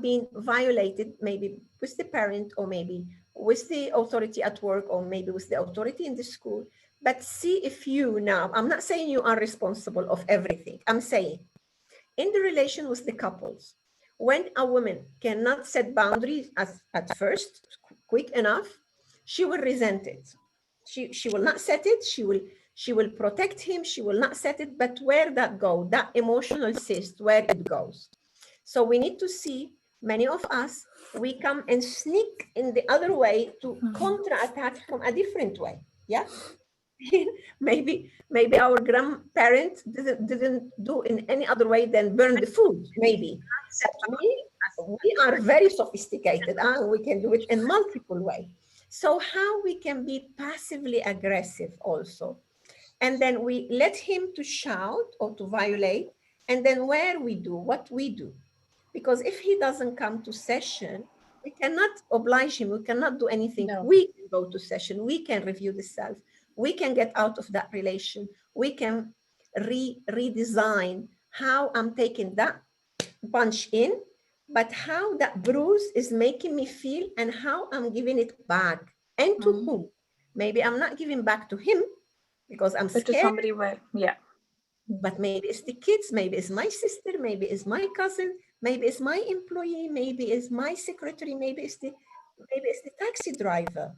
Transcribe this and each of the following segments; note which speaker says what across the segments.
Speaker 1: have been violated, maybe with the parent or maybe with the authority at work or maybe with the authority in the school. But see if you now, I'm not saying you are responsible of everything. I'm saying in the relation with the couples, when a woman cannot set boundaries at first, quick enough, she will resent it. She will not set it. She will protect him. She will not set it. But where that go, that emotional cyst, where it goes. So we need to see, many of us, we come and sneak in the other way to counter-attack from a different way. Yeah. maybe our grandparents didn't do in any other way than burn the food, maybe. We are very sophisticated, and we can do it in multiple ways. So how we can be passively aggressive also, and then we let him to shout or to violate, and then what we do, because if he doesn't come to session, we cannot oblige him, we cannot do anything.
Speaker 2: No.
Speaker 1: We can go to session, we can review the self, we can get out of that relation, we can redesign how I'm taking that punch in, but how that bruise is making me feel and how I'm giving it back. And to whom? Maybe I'm not giving back to him because I'm
Speaker 2: But
Speaker 1: scared.
Speaker 2: to somebody where, yeah.
Speaker 1: But maybe it's the kids, maybe it's my sister, maybe it's my cousin, maybe it's my employee, maybe it's my secretary, maybe it's the taxi driver.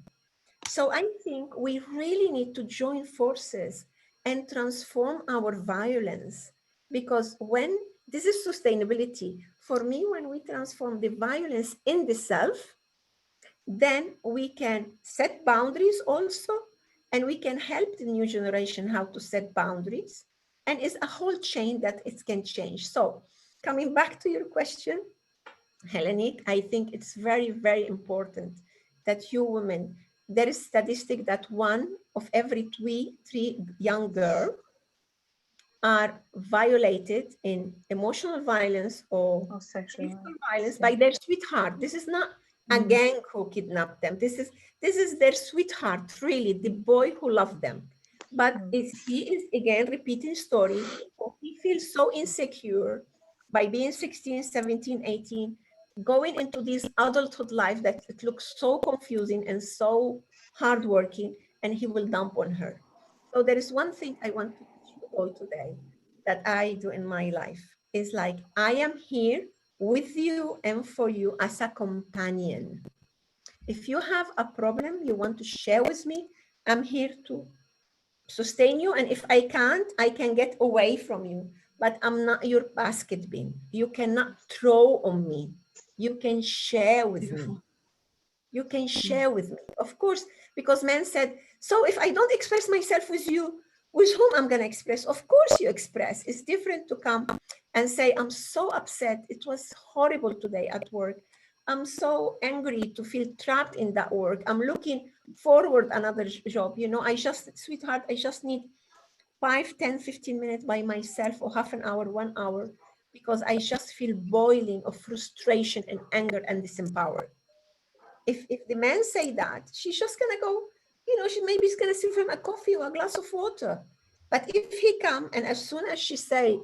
Speaker 1: So I think we really need to join forces and transform our violence, because when this is sustainability, for me, when we transform the violence in the self, then we can set boundaries also, and we can help the new generation how to set boundaries. And it's a whole chain that it can change. So coming back to your question, Hellenic, I think it's very, very important that you women, there is statistic that 1 of every 3 young girls are violated in emotional violence or
Speaker 2: sexual
Speaker 1: violence by their sweetheart. This is not a gang who kidnapped them. This is their sweetheart, really, the boy who loved them. But he is again repeating story. He feels so insecure by being 16, 17, 18, going into this adulthood life that it looks so confusing and so hardworking, and he will dump on her. So there is one thing I want to teach you all today that I do in my life. Is like, I am here with you and for you as a companion. If you have a problem you want to share with me, I'm here to sustain you. And if I can't, I can get away from you. But I'm not your basket bin. You cannot throw on me. You can share with me. You can share with me. Of course, because men said, so if I don't express myself with you, with whom I'm going to express? Of course you express. It's different to come and say, I'm so upset. It was horrible today at work. I'm so angry to feel trapped in that work. I'm looking forward another job. You know, sweetheart, I just need 5, 10, 15 minutes by myself, or half an hour, 1 hour, because I just feel boiling of frustration and anger and disempowered. If the man say that, she's just gonna go, you know, maybe she's gonna serve him a coffee or a glass of water. But if he come and as soon as she say,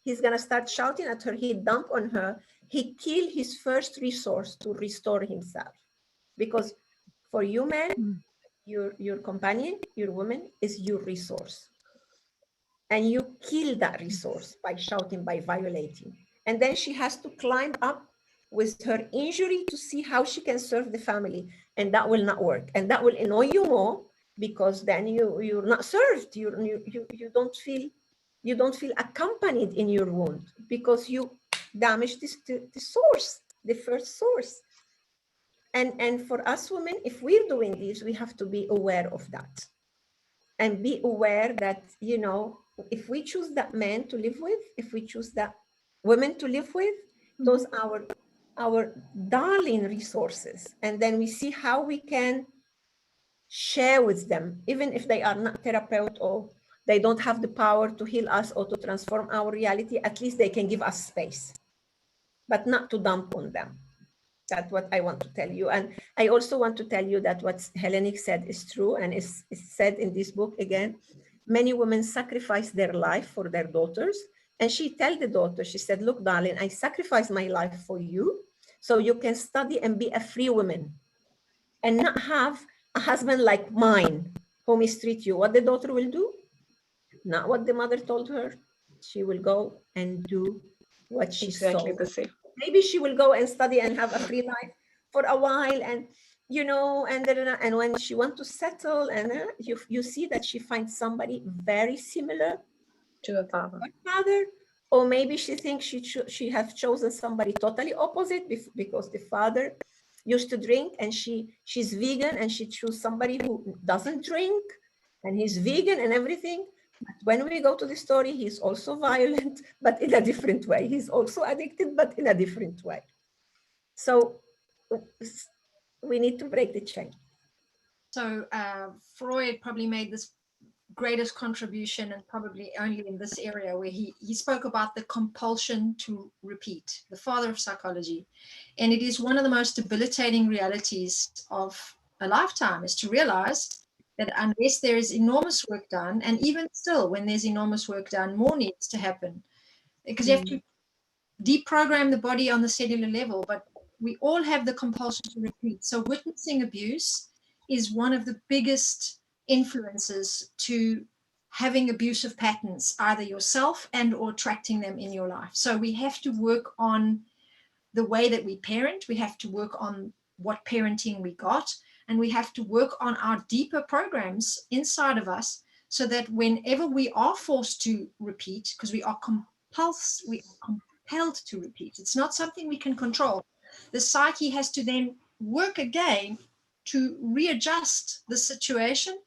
Speaker 1: he's gonna start shouting at her, he dump on her, he kill his first resource to restore himself. Because for you men, your companion, your woman is your resource. And you kill that resource by shouting, by violating. And then she has to climb up with her injury to see how she can serve the family. And that will not work. And that will annoy you more, because then you're not served. You don't feel accompanied in your wound, because you damaged the source, the first source. And for us women, if we're doing this, we have to be aware of that. And be aware that, you know, if we choose that man to live with, if we choose that women to live with, those are our darling resources. And then we see how we can share with them, even if they are not therapeut or they don't have the power to heal us or to transform our reality, at least they can give us space, but not to dump on them. That's what I want to tell you. And I also want to tell you that what Hellenic said is true, and is said in this book again. Many women sacrifice their life for their daughters. And she told the daughter, she said, look, darling, I sacrificed my life for you so you can study and be a free woman and not have a husband like mine who mistreat you. What the daughter will do? Not what the mother told her. She will go and do what she
Speaker 2: Exactly
Speaker 1: saw.
Speaker 2: the same.
Speaker 1: Maybe she will go and study and have a free life for a while, and and when she wants to settle, and you see that she finds somebody very similar
Speaker 2: To the father.
Speaker 1: her father, or maybe she thinks she has chosen somebody totally opposite because the father used to drink and she's vegan and she chose somebody who doesn't drink and he's vegan and everything. But when we go to the story, he's also violent, but in a different way. He's also addicted, but in a different way. So we need to break the chain.
Speaker 3: So Freud probably made this greatest contribution, and probably only in this area, where he spoke about the compulsion to repeat, the father of psychology. And it is one of the most debilitating realities of a lifetime, is to realize that unless there is enormous work done, and even still when there's enormous work done, more needs to happen, because you have to deprogram the body on the cellular level. But we all have the compulsion to repeat. So witnessing abuse is one of the biggest influences to having abusive patterns, either yourself and or attracting them in your life. So we have to work on the way that we parent. We have to work on what parenting we got, and we have to work on our deeper programs inside of us, so that whenever we are forced to repeat, because we are compelled to repeat, it's not something we can control. The psyche has to then work again to readjust the situation,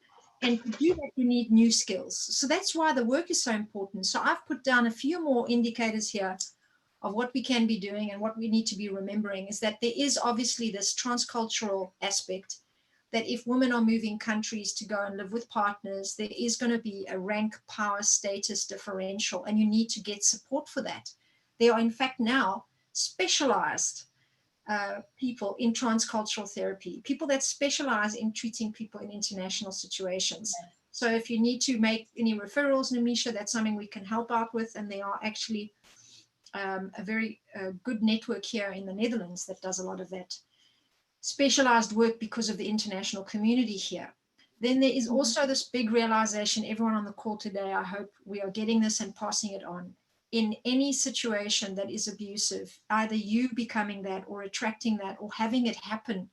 Speaker 3: and to do that you need new skills. So that's why the work is so important. So I've put down a few more indicators here of what we can be doing, and what we need to be remembering is that there is obviously this transcultural aspect, that if women are moving countries to go and live with partners, there is going to be a rank power status differential, and you need to get support for that. There are in fact now specialized people in transcultural therapy, people that specialize in treating people in international situations. So if you need to make any referrals, Namisha, that's something we can help out with. And there are actually a very good network here in the Netherlands that does a lot of that specialized work because of the international community here. Then there is also this big realization, everyone on the call today, I hope we are getting this and passing it on. In any situation that is abusive, either you becoming that or attracting that or having it happen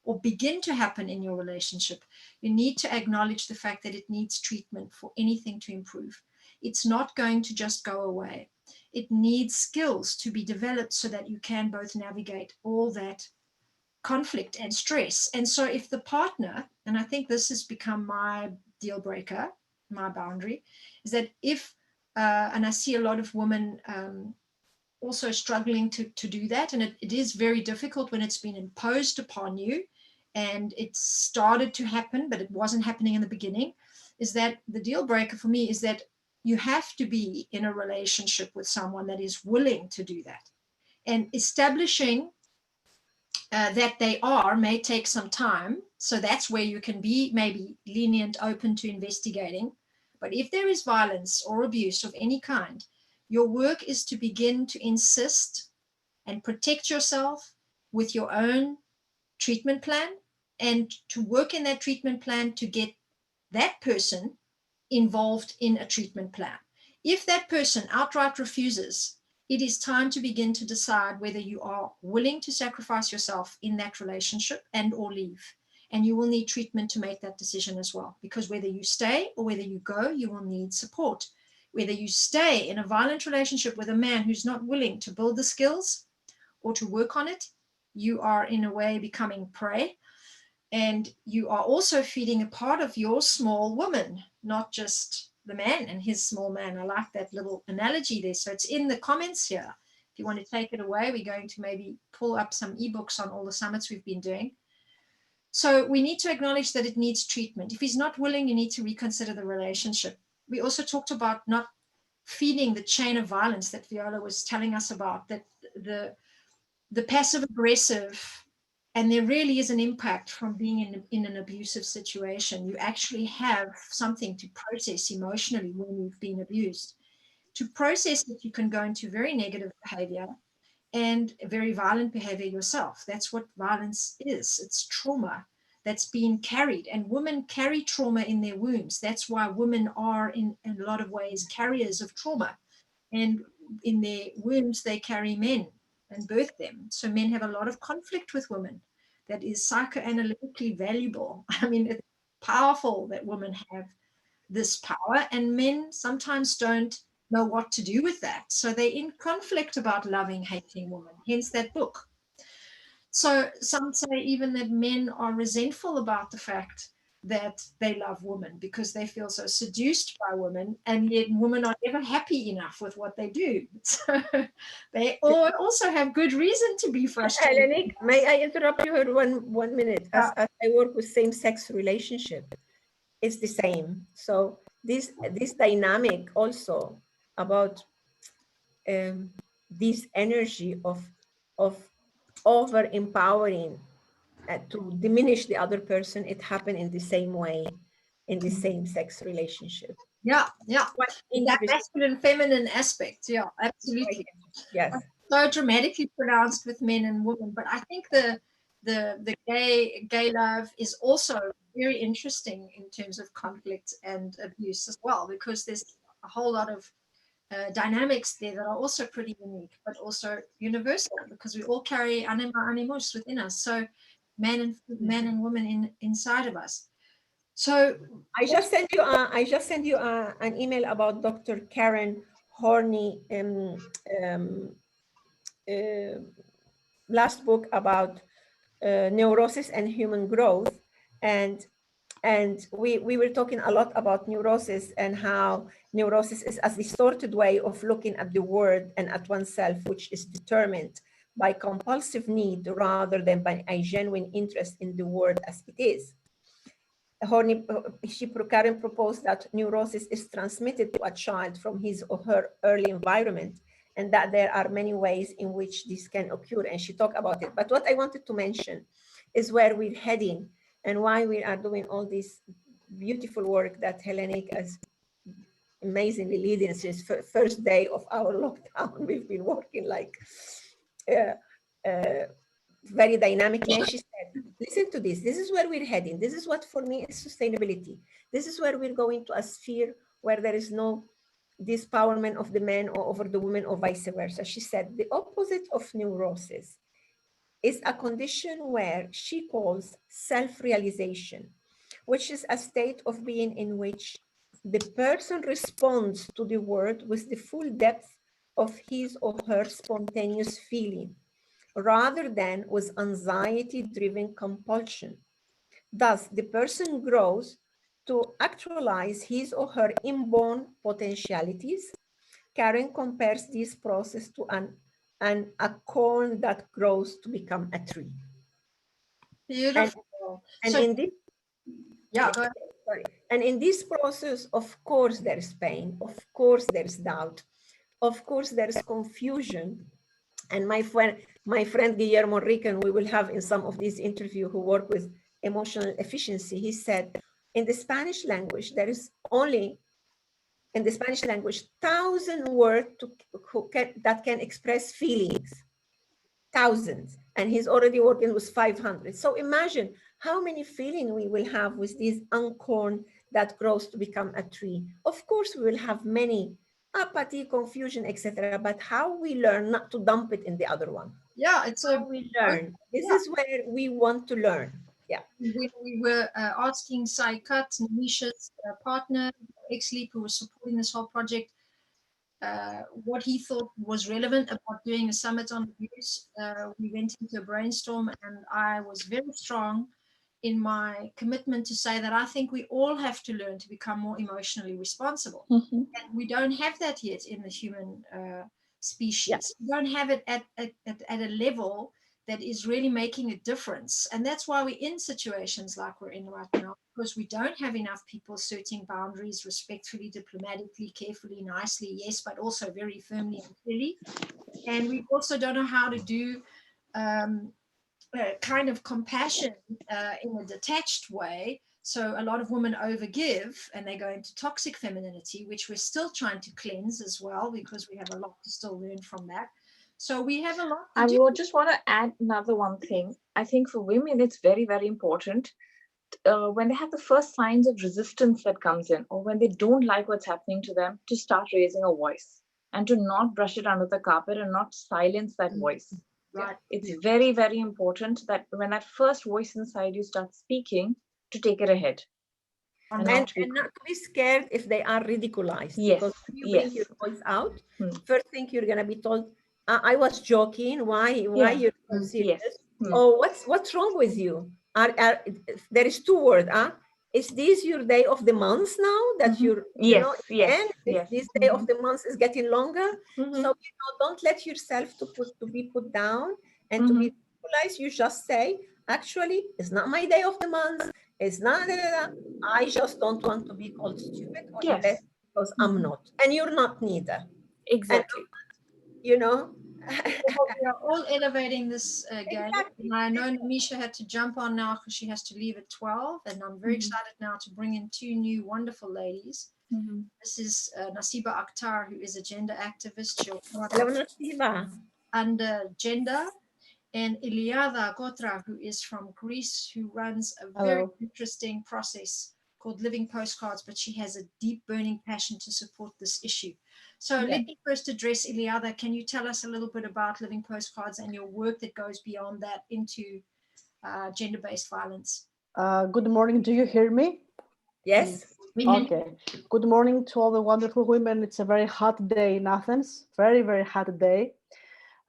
Speaker 3: or begin to happen in your relationship, you need to acknowledge the fact that it needs treatment for anything to improve. It's not going to just go away. It needs skills to be developed so that you can both navigate all that conflict and stress. And so if the partner, and I think this has become my deal breaker, my boundary, is that if, and I see a lot of women also struggling to do that, and it is very difficult when it's been imposed upon you and it started to happen, but it wasn't happening in the beginning, is that the deal breaker for me is that you have to be in a relationship with someone that is willing to do that. And establishing that they are may take some time. So that's where you can be maybe lenient, open to investigating. But if there is violence or abuse of any kind, your work is to begin to insist and protect yourself with your own treatment plan, and to work in that treatment plan to get that person involved in a treatment plan. If that person outright refuses, it is time to begin to decide whether you are willing to sacrifice yourself in that relationship and or leave. And you will need treatment to make that decision as well, because whether you stay or whether you go, you will need support. Whether you stay in a violent relationship with a man who's not willing to build the skills or to work on it, you are in a way becoming prey. And you are also feeding a part of your small woman, not just the man and his small man. I like that little analogy there. So it's in the comments here. If you want to take it away, we're going to maybe pull up some ebooks on all the summits we've been doing. So we need to acknowledge that it needs treatment. If he's not willing, you need to reconsider the relationship. We also talked about not feeding the chain of violence that Viola was telling us about, that the passive aggressive, and there really is an impact from being in an abusive situation. You actually have something to process emotionally when you've been abused. To process it, you can go into very negative behavior and very violent behavior yourself. That's what violence is. It's trauma that's being carried, and women carry trauma in their wombs. That's why women are in a lot of ways carriers of trauma, and in their wombs they carry men and birth them. So men have a lot of conflict with women that is psychoanalytically valuable. I mean, it's powerful that women have this power, and men sometimes don't know what to do with that. So they're in conflict about loving, hating women, hence that book. So some say even that men are resentful about the fact that they love women because they feel so seduced by women, and yet women are never happy enough with what they do. So they also have good reason to be frustrated.
Speaker 1: Hellenic, may I interrupt you for one minute? As I work with same-sex relationship, it's the same. So this dynamic also about this energy of over empowering to diminish the other person, it happened in the same way in the same sex relationship.
Speaker 3: Yeah. That
Speaker 1: Individual-
Speaker 3: masculine feminine aspect. Yeah, absolutely.
Speaker 1: Yes.
Speaker 3: So dramatically pronounced with men and women. But I think the gay love is also very interesting in terms of conflict and abuse as well, because there's a whole lot of dynamics there that are also pretty unique, but also universal, because we all carry anima animus within us. So man and woman inside of us. So
Speaker 1: I just sent you an email about Dr. Karen Horney last book about neurosis and human growth, and we were talking a lot about neurosis and how neurosis is a distorted way of looking at the world and at oneself, which is determined by compulsive need rather than by a genuine interest in the world as it is. Karen proposed that neurosis is transmitted to a child from his or her early environment, and that there are many ways in which this can occur, and she talked about it. But what I wanted to mention is where we're heading and why we are doing all this beautiful work that Hellenic is amazingly leading since first day of our lockdown. We've been working like very dynamically. And she said, listen to this. This is where we're heading. This is what for me is sustainability. This is where we're going to a sphere where there is no dispowerment of the man or over the woman or vice versa. She said the opposite of neurosis is a condition where she calls self-realization, which is a state of being in which the person responds to the world with the full depth of his or her spontaneous feeling, rather than with anxiety-driven compulsion. Thus, the person grows to actualize his or her inborn potentialities. Karen compares this process to an acorn that grows to become a tree.
Speaker 3: beautiful.
Speaker 1: And
Speaker 3: So,
Speaker 1: in this,
Speaker 3: yeah, go ahead.
Speaker 1: sorry. And in this process, of course, there's pain. Of course, there's doubt. Of course, there's confusion. And my friend Guillermo Rican, we will have in some of these interviews, who work with emotional efficiency, he said, in the Spanish language, there is only, in the Spanish language, 1,000 words that can express feelings. Thousands. And he's already working with 500. So imagine how many feelings we will have with this acorn that grows to become a tree. Of course, we will have many apathy, confusion, etc. But how we learn not to dump it in the other one.
Speaker 3: Yeah, it's
Speaker 1: How we learn. This is where we want to learn. Yeah.
Speaker 3: When we were asking Saikat, Nisha's partner, ex-Leap, who was supporting this whole project, what he thought was relevant about doing a summit on abuse, we went into a brainstorm, and I was very strong in my commitment to say that I think we all have to learn to become more emotionally responsible.
Speaker 2: Mm-hmm.
Speaker 3: And we don't have that yet in the human species. Yeah. We don't have it at a level that is really making a difference. And that's why we're in situations like we're in right now, because we don't have enough people setting boundaries respectfully, diplomatically, carefully, nicely, yes, but also very firmly and clearly. And we also don't know how to do kind of compassion in a detached way, So a lot of women overgive and they go into toxic femininity, which we're still trying to cleanse as well, because we have a lot to still learn from that. So we have a lot to
Speaker 2: I
Speaker 3: do.
Speaker 2: would just want to add another one thing. I think for women, it's very, very important when they have the first signs of resistance that comes in, or when they don't like what's happening to them, to start raising a voice and to not brush it under the carpet and not silence that voice.
Speaker 3: Right.
Speaker 2: It's very, very important that when that first voice inside you starts speaking, to take it ahead.
Speaker 3: And
Speaker 1: And not to be scared if they are ridiculized.
Speaker 2: Yes,
Speaker 1: Because when you
Speaker 2: yes.
Speaker 1: bring your voice out,
Speaker 2: Hmm.
Speaker 1: first thing you're gonna be told, I was joking. Why
Speaker 2: Yeah.
Speaker 1: you're so
Speaker 2: Hmm.
Speaker 1: serious?
Speaker 2: Yes. Hmm.
Speaker 1: Oh, what's wrong with you? There is two words, is this your day of the month now that you're, you know,
Speaker 2: Yes,
Speaker 1: and
Speaker 2: yes.
Speaker 1: this day of the month is getting longer?
Speaker 2: Mhm.
Speaker 1: So, you know, don't let yourself to be put down and to be ridiculized. You just say, actually, it's not my day of the month. It's not, I just don't want to be called stupid or
Speaker 2: Yes.
Speaker 1: less because I'm not. And you're not neither.
Speaker 2: Exactly.
Speaker 1: You know?
Speaker 3: we are all elevating this game.
Speaker 1: Exactly.
Speaker 3: And I know Namisha had to jump on now because she has to leave at 12. And I'm very excited now to bring in two new wonderful ladies. This is Nasiba Akhtar, who is a gender activist. She'll come up
Speaker 1: Hello, Nasiba.
Speaker 3: under gender. And Iliada Gotra, who is from Greece, who runs a very interesting process called Living Postcards, but she has a deep burning passion to support this issue. So let me first address Iliada. Can you tell us a little bit about Living Postcards and your work that goes beyond that into gender-based violence?
Speaker 4: Good morning. Do you hear me?
Speaker 1: Yes.
Speaker 4: Okay. Good morning to all the wonderful women. It's a very hot day in Athens. Very, very hot day.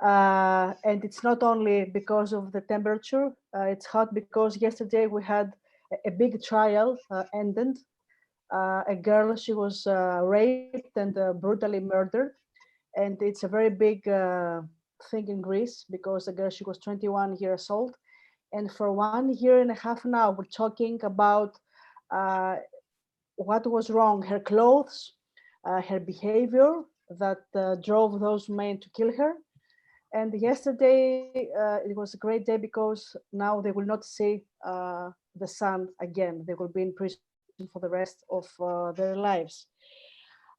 Speaker 4: And it's not only because of the temperature. It's hot because yesterday we had a big trial ended. A girl, she was raped and brutally murdered. And it's a very big thing in Greece because the girl, she was 21 years old. And for 1 year and a half now, we're talking about what was wrong, her clothes, her behavior that drove those men to kill her. And yesterday, it was a great day because now they will not see the sun again. They will be in prison for the rest of their lives.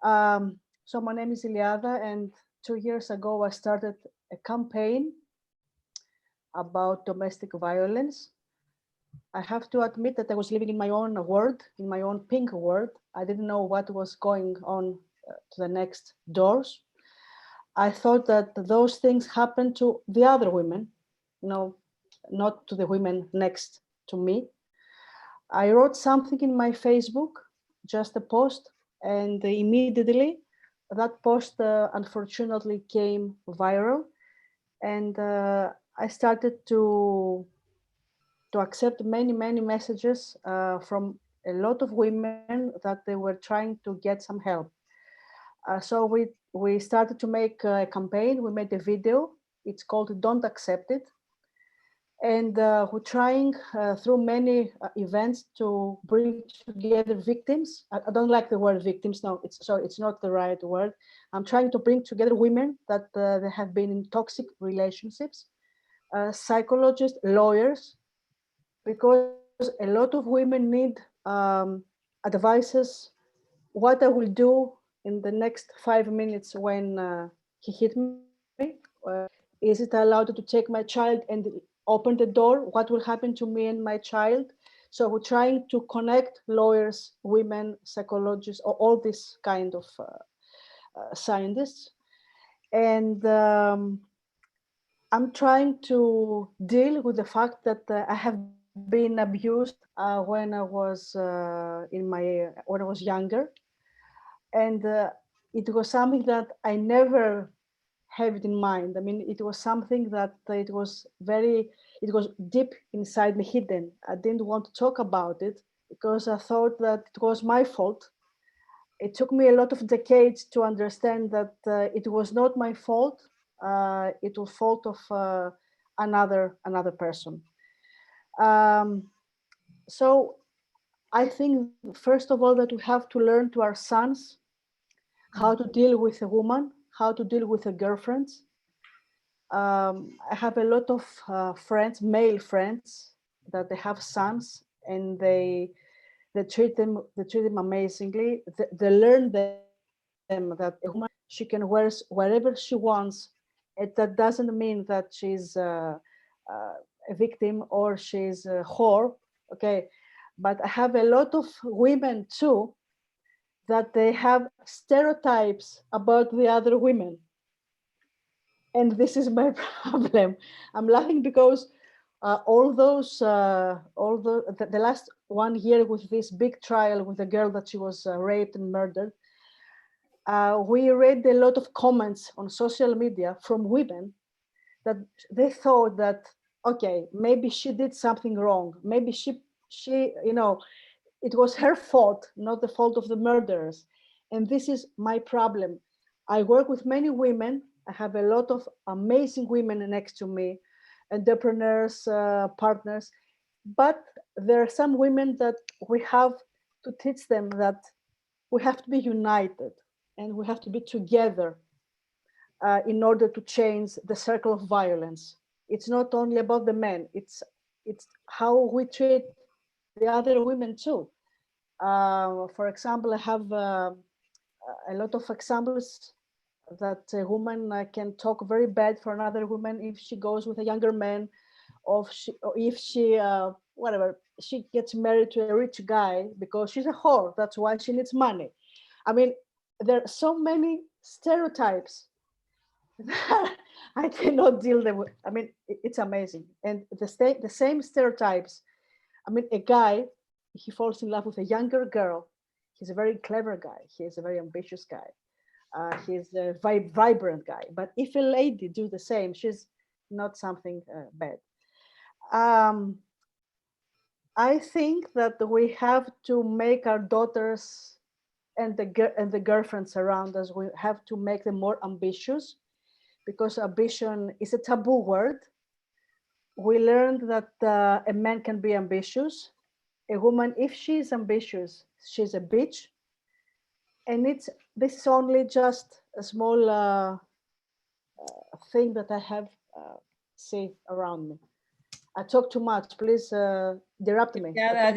Speaker 4: So my name is Iliada, and 2 years ago, I started a campaign about domestic violence. I have to admit that I was living in my own world, in my own pink world. I didn't know what was going on to the next doors. I thought that those things happened to the other women, you know, not to the women next to me. I wrote something in my Facebook, just a post, and immediately that post unfortunately came viral. And I started to accept many, many messages from a lot of women that they were trying to get some help. So we started to make a campaign. We made a video. It's called Don't Accept It. And we're trying through many events to bring together victims. I don't like the word victims. No, it's not the right word. I'm trying to bring together women that they have been in toxic relationships, psychologists, lawyers, because a lot of women need advices. What I will do in the next 5 minutes when he hit me? Is it allowed to take my child and open the door? What will happen to me and my child? So we're trying to connect lawyers, women, psychologists, or all this kind of scientists. And I'm trying to deal with the fact that I have been abused when I was when I was younger, and it was something that I never have it in mind. I mean, it was something that it was deep inside me, hidden. I didn't want to talk about it because I thought that it was my fault. It took me a lot of decades to understand that it was not my fault. It was fault of another person. So I think, first of all, that we have to learn to our sons how to deal with a woman, how to deal with a girlfriend. I have a lot of friends, male friends, that they have sons, and they They treat them amazingly. They learn them that a woman, she can wear wherever she wants. That doesn't mean that she's a victim or she's a whore. Okay, but I have a lot of women too that they have stereotypes about the other women. And this is my problem. I'm laughing because the last 1 year with this big trial with a girl that she was raped and murdered, we read a lot of comments on social media from women that they thought that, okay, maybe she did something wrong. Maybe she, it was her fault, not the fault of the murderers. And this is my problem. I work with many women. I have a lot of amazing women next to me, entrepreneurs, partners. But there are some women that we have to teach them that we have to be united and we have to be together in order to change the circle of violence. It's not only about the men, it's how we treat the other women too. For example, I have a lot of examples that a woman can talk very bad for another woman if she goes with a younger man, or if she whatever, she gets married to a rich guy because she's a whore. That's why she needs money. I mean, there are so many stereotypes that I cannot deal them with. I mean, it's amazing. And the same stereotypes. I mean, a guy, he falls in love with a younger girl. He's a very clever guy. He's a very ambitious guy. He's a vibrant guy. But if a lady do the same, she's not something bad. I think that we have to make our daughters and the girlfriends around us, we have to make them more ambitious, because ambition is a taboo word. We learned that a man can be ambitious. A woman, if she's ambitious, she's a bitch. And this is only just a small thing that I have see around me. I talk too much. Please interrupt me.
Speaker 1: Yeah,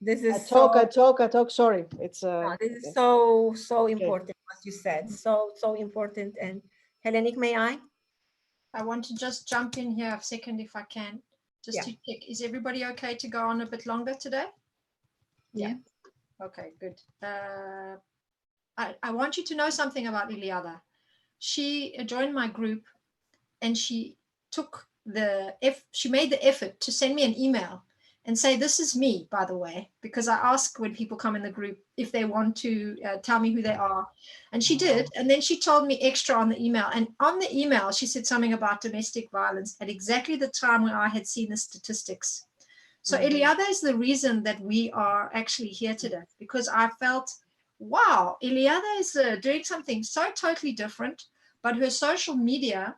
Speaker 1: this is
Speaker 4: I talk. Sorry, it's.
Speaker 1: no, this is so important what you said. So important. And Hellenic, may I?
Speaker 3: I want to just jump in here a second if I can, just
Speaker 1: Yeah.
Speaker 3: to check. Is everybody okay to go on a bit longer today?
Speaker 1: Yeah.
Speaker 3: Okay, good. I want you to know something about Iliada. She joined my group and she made the effort to send me an email and say, this is me, by the way, because I ask when people come in the group if they want to tell me who they are. And she did. And then she told me extra on the email. And on the email, she said something about domestic violence at exactly the time when I had seen the statistics. So Iliada is the reason that we are actually here today, because I felt, wow, Iliada is doing something so totally different, but her social media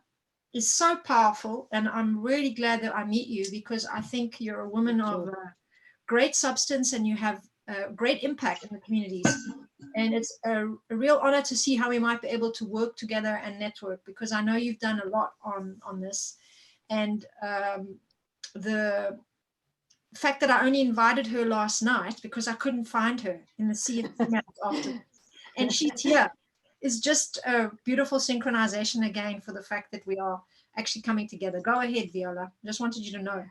Speaker 3: is so powerful. And I'm really glad that I meet you, because I think you're a woman of great substance and you have great impact in the communities. And it's a real honor to see how we might be able to work together and network, because I know you've done a lot on this. And the fact that I only invited her last night because I couldn't find her in the sea of emails after, and she's here, is just a beautiful synchronization again for the fact that we are actually coming together. Go ahead, Viola. Just wanted you to know.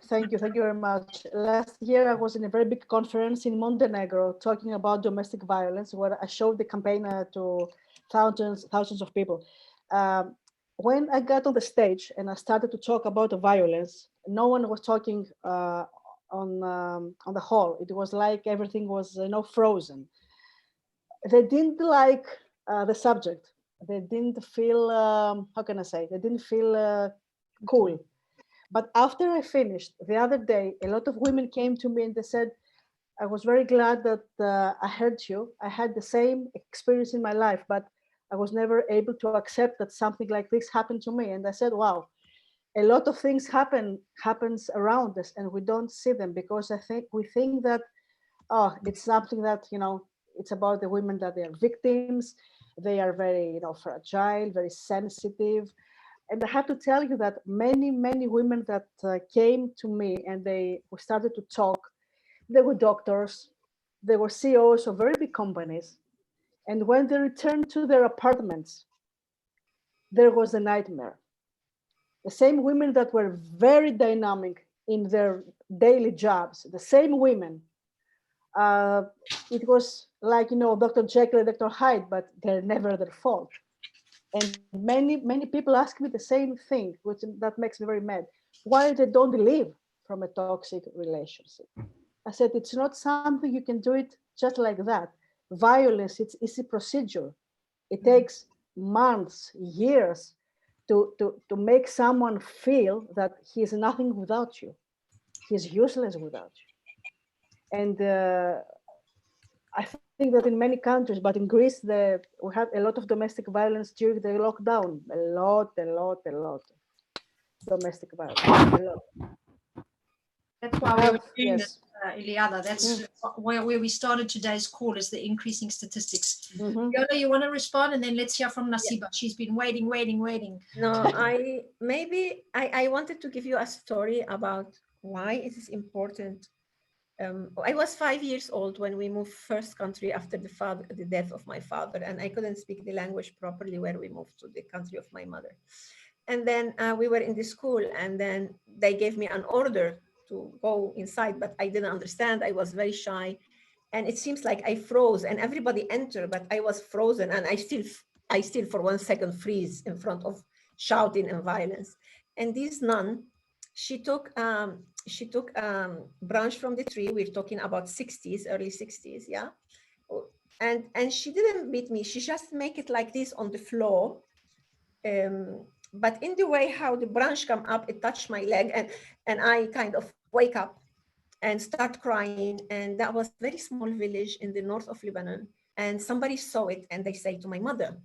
Speaker 4: Thank you very much. Last year I was in a very big conference in Montenegro talking about domestic violence, where I showed the campaign to thousands of people. When I got on the stage and I started to talk about the violence, no one was talking on the hall. It was like everything was frozen. They didn't like the subject. They didn't feel how can I say? They didn't feel cool. But after I finished the other day, a lot of women came to me and they said, I was very glad that I heard you. I had the same experience in my life, but I was never able to accept that something like this happened to me. And I said, wow, a lot of things happens around us and we don't see them, because we think that, oh, it's something that, it's about the women, that they are victims. They are very, fragile, very sensitive. And I have to tell you that many women that came to me and we started to talk, They were doctors. They were CEOs of very big companies. And when they returned to their apartments, there was a nightmare. The same women that were very dynamic in their daily jobs, the same women, it was like, Dr. Jekyll and Dr. Hyde, but they're never their fault. And many people ask me the same thing, which that makes me very mad. Why they don't leave from a toxic relationship? I said, it's not something you can do it just like that. Violence, it's a procedure. It takes months, years to make someone feel that he's nothing without you. He's useless without you. And I think that in many countries, but in Greece, we had a lot of domestic violence during the lockdown. A lot domestic violence. A lot.
Speaker 3: That's why we were doing
Speaker 4: Yes.
Speaker 3: this, Iliana. That's where we started today's call, is the increasing statistics. Yola, you want to respond, and then let's hear from Nasiba. She's been waiting.
Speaker 1: No, I wanted to give you a story about why it is important. I was 5 years old when we moved first country after the death of my father, and I couldn't speak the language properly where we moved to the country of my mother. And then we were in the school, and then they gave me an order to go inside, but I didn't understand. I was very shy, and it seems like I froze, and everybody entered, but I was frozen, and I still for 1 second freeze in front of shouting and violence. And this nun, she took branch from the tree. We're talking about 60s, early 60s, yeah. And she didn't beat me. She just make it like this on the floor. But in the way how the branch come up, it touched my leg, and I kind of wake up and start crying. And that was a very small village in the north of Lebanon. And somebody saw it, and they say to my mother.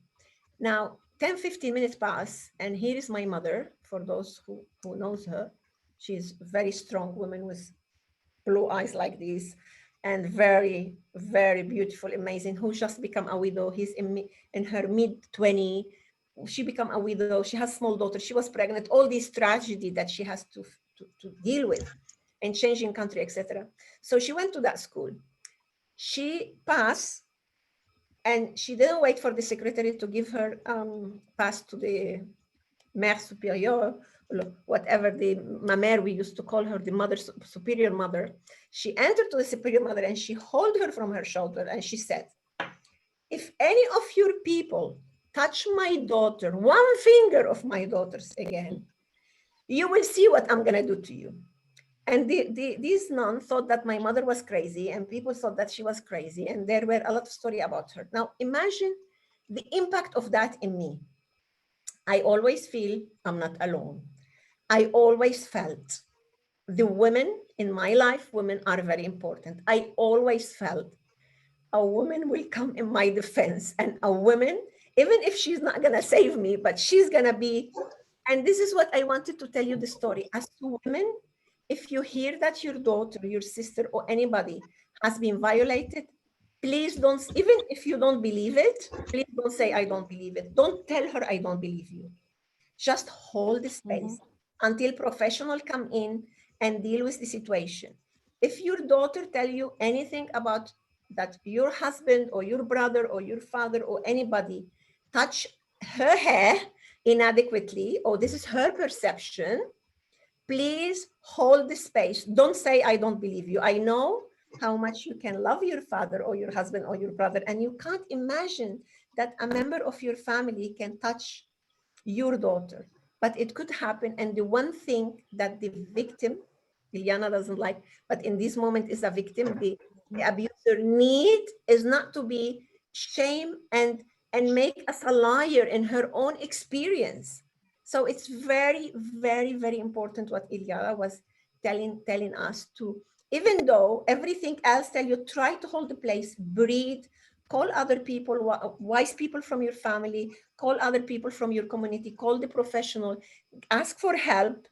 Speaker 1: Now, 10, 15 minutes pass, and here is my mother, for those who knows her. She's a very strong woman with blue eyes like this, and very, very beautiful, amazing, who just become a widow. He's in her mid-20. She become a widow. She has small daughter. She was pregnant. All this tragedy that she has to deal with, and changing country, etc. So she went to that school. She passed, and she didn't wait for the secretary to give her pass to the mère supérieure, whatever the mamère we used to call her, the mother, superior mother. She entered to the superior mother, and she held her from her shoulder, and she said, if any of your people touch my daughter, one finger of my daughter's again, you will see what I'm gonna do to you. And these nuns thought that my mother was crazy, and people thought that she was crazy, and there were a lot of stories about her. Now imagine the impact of that in me. I always feel I'm not alone. I always felt the women in my life, women are very important. I always felt a woman will come in my defense, and a woman, even if she's not gonna save me, but she's gonna be, and this is what I wanted to tell you the story. As to women, if you hear that your daughter, your sister, or anybody has been violated, please don't, even if you don't believe it, please don't say, I don't believe it. Don't tell her, I don't believe you. Just hold the space until professionals come in and deal with the situation. If your daughter tell you anything about that your husband or your brother or your father or anybody touch her hair inadequately, or this is her perception, please hold the space. Don't say, I don't believe you. I know how much you can love your father or your husband or your brother, and you can't imagine that a member of your family can touch your daughter, but it could happen. And the one thing that the victim, Iliana doesn't like, but in this moment is a victim, the abuser need is not to be shamed and make us a liar in her own experience. So it's very, very, very important what Iliana was telling us to, even though everything else tell you, try to hold the place, breathe, call other people, wise people from your family, call other people from your community, call the professional, ask for help.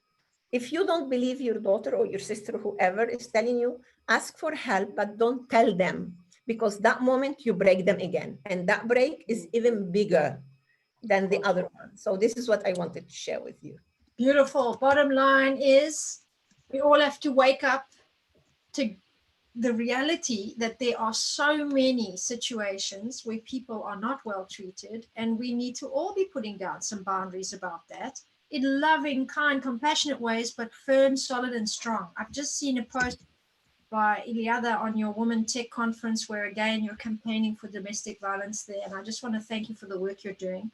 Speaker 1: If you don't believe your daughter or your sister, whoever is telling you, ask for help, but don't tell them, because that moment you break them again. And that break is even bigger than the other one. So this is what I wanted to share with you.
Speaker 3: Beautiful. Bottom line is we all have to wake up to the reality that there are so many situations where people are not well treated, and we need to all be putting down some boundaries about that in loving, kind, compassionate ways, but firm, solid, and strong. I've just seen a post by Iliada on your Women Tech conference, where again you're campaigning for domestic violence there, and I just want to thank you for the work you're doing.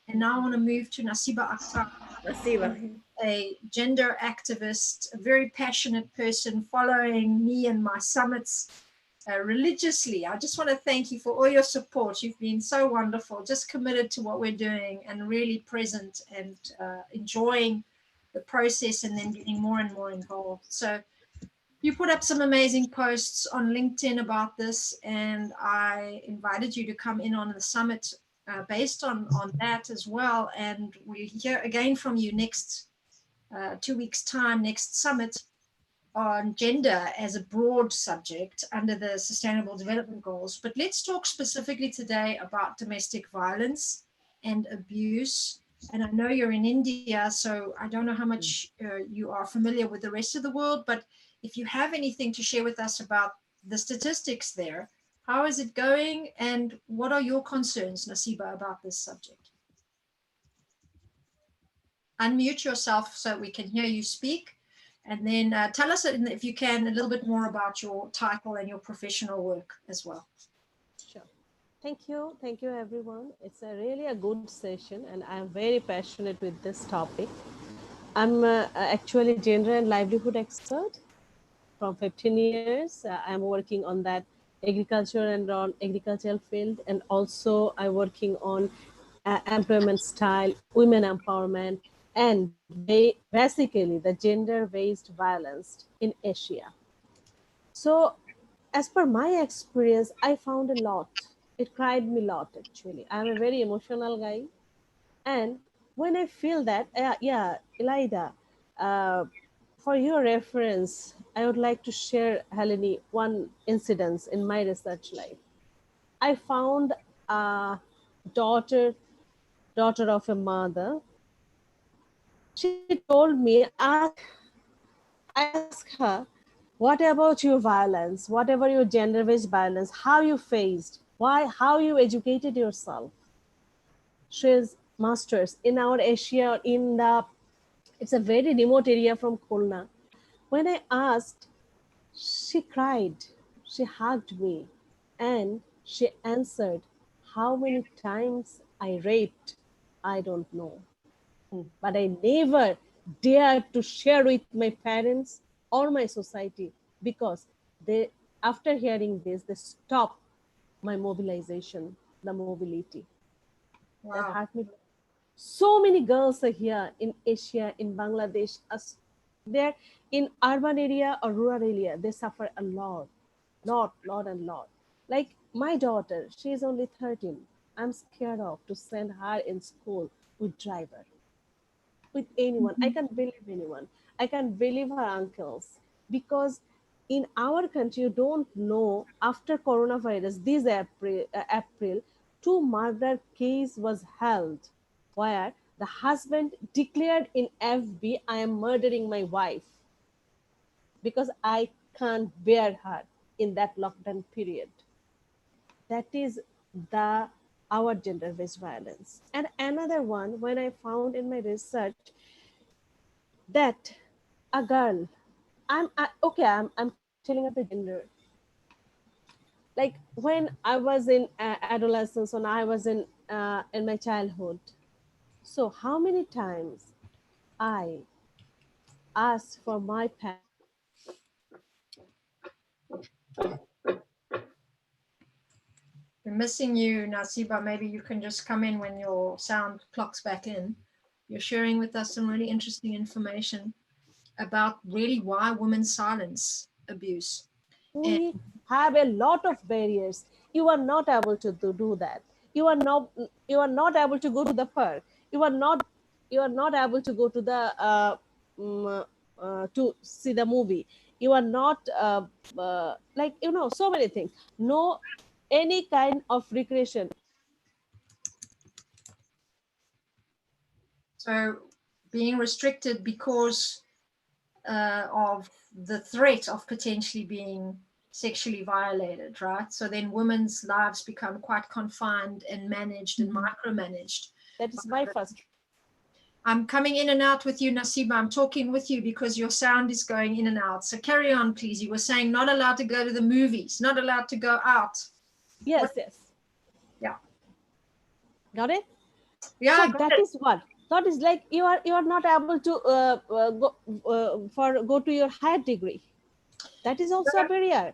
Speaker 3: And now I want to move to Nasiba Akhtar,
Speaker 1: Nasiba.
Speaker 3: a gender activist, a very passionate person, following me and my summits religiously. I just want to thank you for all your support. You've been so wonderful, just committed to what we're doing and really present and enjoying the process, and then getting more and more involved. So you put up some amazing posts on LinkedIn about this, and I invited you to come in on the summit based on that as well. And we hear again from you next 2 weeks' time, next summit, on gender as a broad subject under the Sustainable Development Goals. But let's talk specifically today about domestic violence and abuse. And I know you're in India, so I don't know how much you are familiar with the rest of the world, but if you have anything to share with us about the statistics there, how is it going, and what are your concerns, Nasiba, about this subject? Unmute yourself so we can hear you speak, and then tell us, if you can, a little bit more about your title and your professional work as well.
Speaker 5: Sure. Thank you everyone. It's really a good session, and I'm very passionate with this topic. I'm actually gender and livelihood expert from 15 years. I'm working on that agriculture and on agricultural field, and also I'm working on employment style, women empowerment, and basically the gender-based violence in Asia. So as per my experience, I found a lot. It cried me a lot, actually. I'm a very emotional guy. And when I feel that, yeah, Elida, for your reference, I would like to share, Helene, one incident in my research life. I found a daughter of a mother. She told me, I asked her, what about your violence? Whatever your gender-based violence, how you faced, how you educated yourself? She's masters in our Asia, it's a very remote area from Khulna. When I asked, she cried, she hugged me, and she answered, how many times I raped, I don't know. But I never dared to share with my parents or my society, because they, after hearing this, they stopped my mobilization, the mobility.
Speaker 3: Wow.
Speaker 5: That hurt me. So many girls are here in Asia, in Bangladesh, they're in urban area or rural area, they suffer a lot. Like my daughter, she is only 13. I'm scared of to send her in school with driver, with anyone. I can't believe anyone. I can't believe her uncles, because in our country, you don't know, after coronavirus, this April, 2 murder case was held where the husband declared in FB, I am murdering my wife because I can't bear her in that lockdown period. That is our gender-based violence. And another one, when I found in my research that a girl, I'm telling her the gender. Like when I was in adolescence, when I was in my childhood. So how many times I asked for my parents.
Speaker 3: We're missing you, Nasiba. Maybe you can just come in when your sound clocks back in. You're sharing with us some really interesting information about really why women silence abuse.
Speaker 5: We have a lot of barriers. You are not able to do that. You are not able to go to the park. You are not able to go to the to see the movie. You are not like, so many things. No, any kind of recreation.
Speaker 3: So being restricted because of the threat of potentially being sexually violated, right? So then women's lives become quite confined and managed and micromanaged.
Speaker 5: That is my first.
Speaker 3: I'm coming in and out with you, Nasiba. I'm talking with you because your sound is going in and out. So carry on, please. You were saying not allowed to go to the movies, not allowed to go out.
Speaker 5: Yes, yes.
Speaker 3: Yeah.
Speaker 5: Got it?
Speaker 3: Yeah,
Speaker 5: So
Speaker 3: I got
Speaker 5: that
Speaker 3: it.
Speaker 5: is what. That is like you are not able to go to your higher degree. That is also a barrier.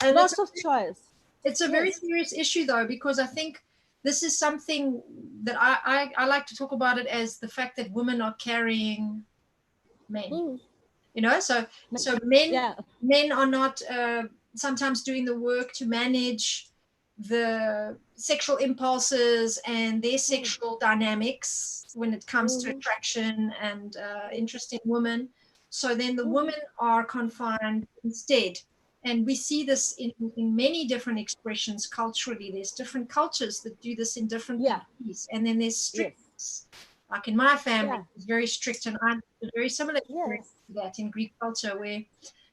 Speaker 3: And
Speaker 5: Lots of choice.
Speaker 3: it's a very
Speaker 5: Yes.
Speaker 3: serious issue, though, because I think this is something that I like to talk about it as the fact that women are carrying men.
Speaker 5: Mm.
Speaker 3: You know, so men
Speaker 5: Yeah.
Speaker 3: men are not sometimes doing the work to manage the sexual impulses and their sexual dynamics when it comes to attraction and interest in women. So then the women are confined instead. And we see this in many different expressions culturally. There's different cultures that do this in different degrees. And then there's strictness. Like in my family, it's very strict, and I'm very similar experience to that in Greek culture, where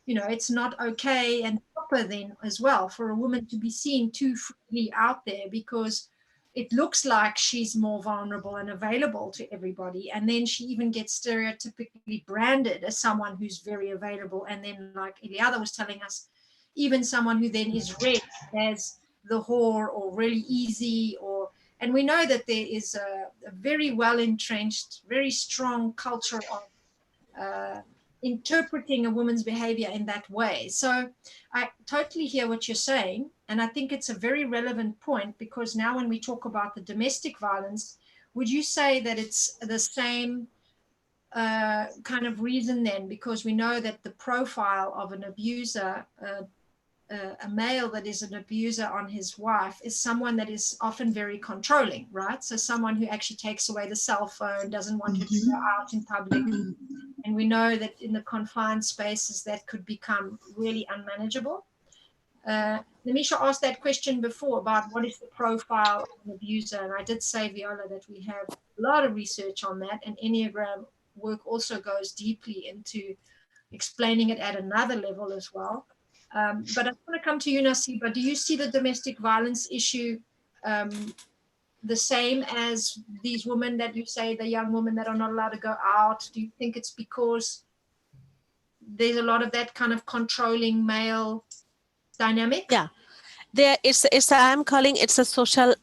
Speaker 3: you know it's not okay and proper then as well for a woman to be seen too freely out there, because it looks like she's more vulnerable and available to everybody, and then she even gets stereotypically branded as someone who's very available, and then like Eliada was telling us, even someone who then is read as the whore or really easy, or and we know that there is a very well entrenched, very strong culture of interpreting a woman's behavior in that way. So I totally hear what you're saying. And I think it's a very relevant point, because now when we talk about the domestic violence, would you say that it's the same kind of reason then? Because we know that the profile of an abuser, a male that is an abuser on his wife, is someone that is often very controlling, right? So someone who actually takes away the cell phone, doesn't want her to go out in public. And we know that in the confined spaces that could become really unmanageable. Namisha asked that question before about what is the profile of an abuser. And I did say, Viola, that we have a lot of research on that, and Enneagram work also goes deeply into explaining it at another level as well. But I want to come to you, Nasiba. Do you see the domestic violence issue the same as these women that you say, the young women that are not allowed to go out? Do you think it's because there's a lot of that kind of controlling male dynamic?
Speaker 5: Yeah. There it's I'm calling it's a social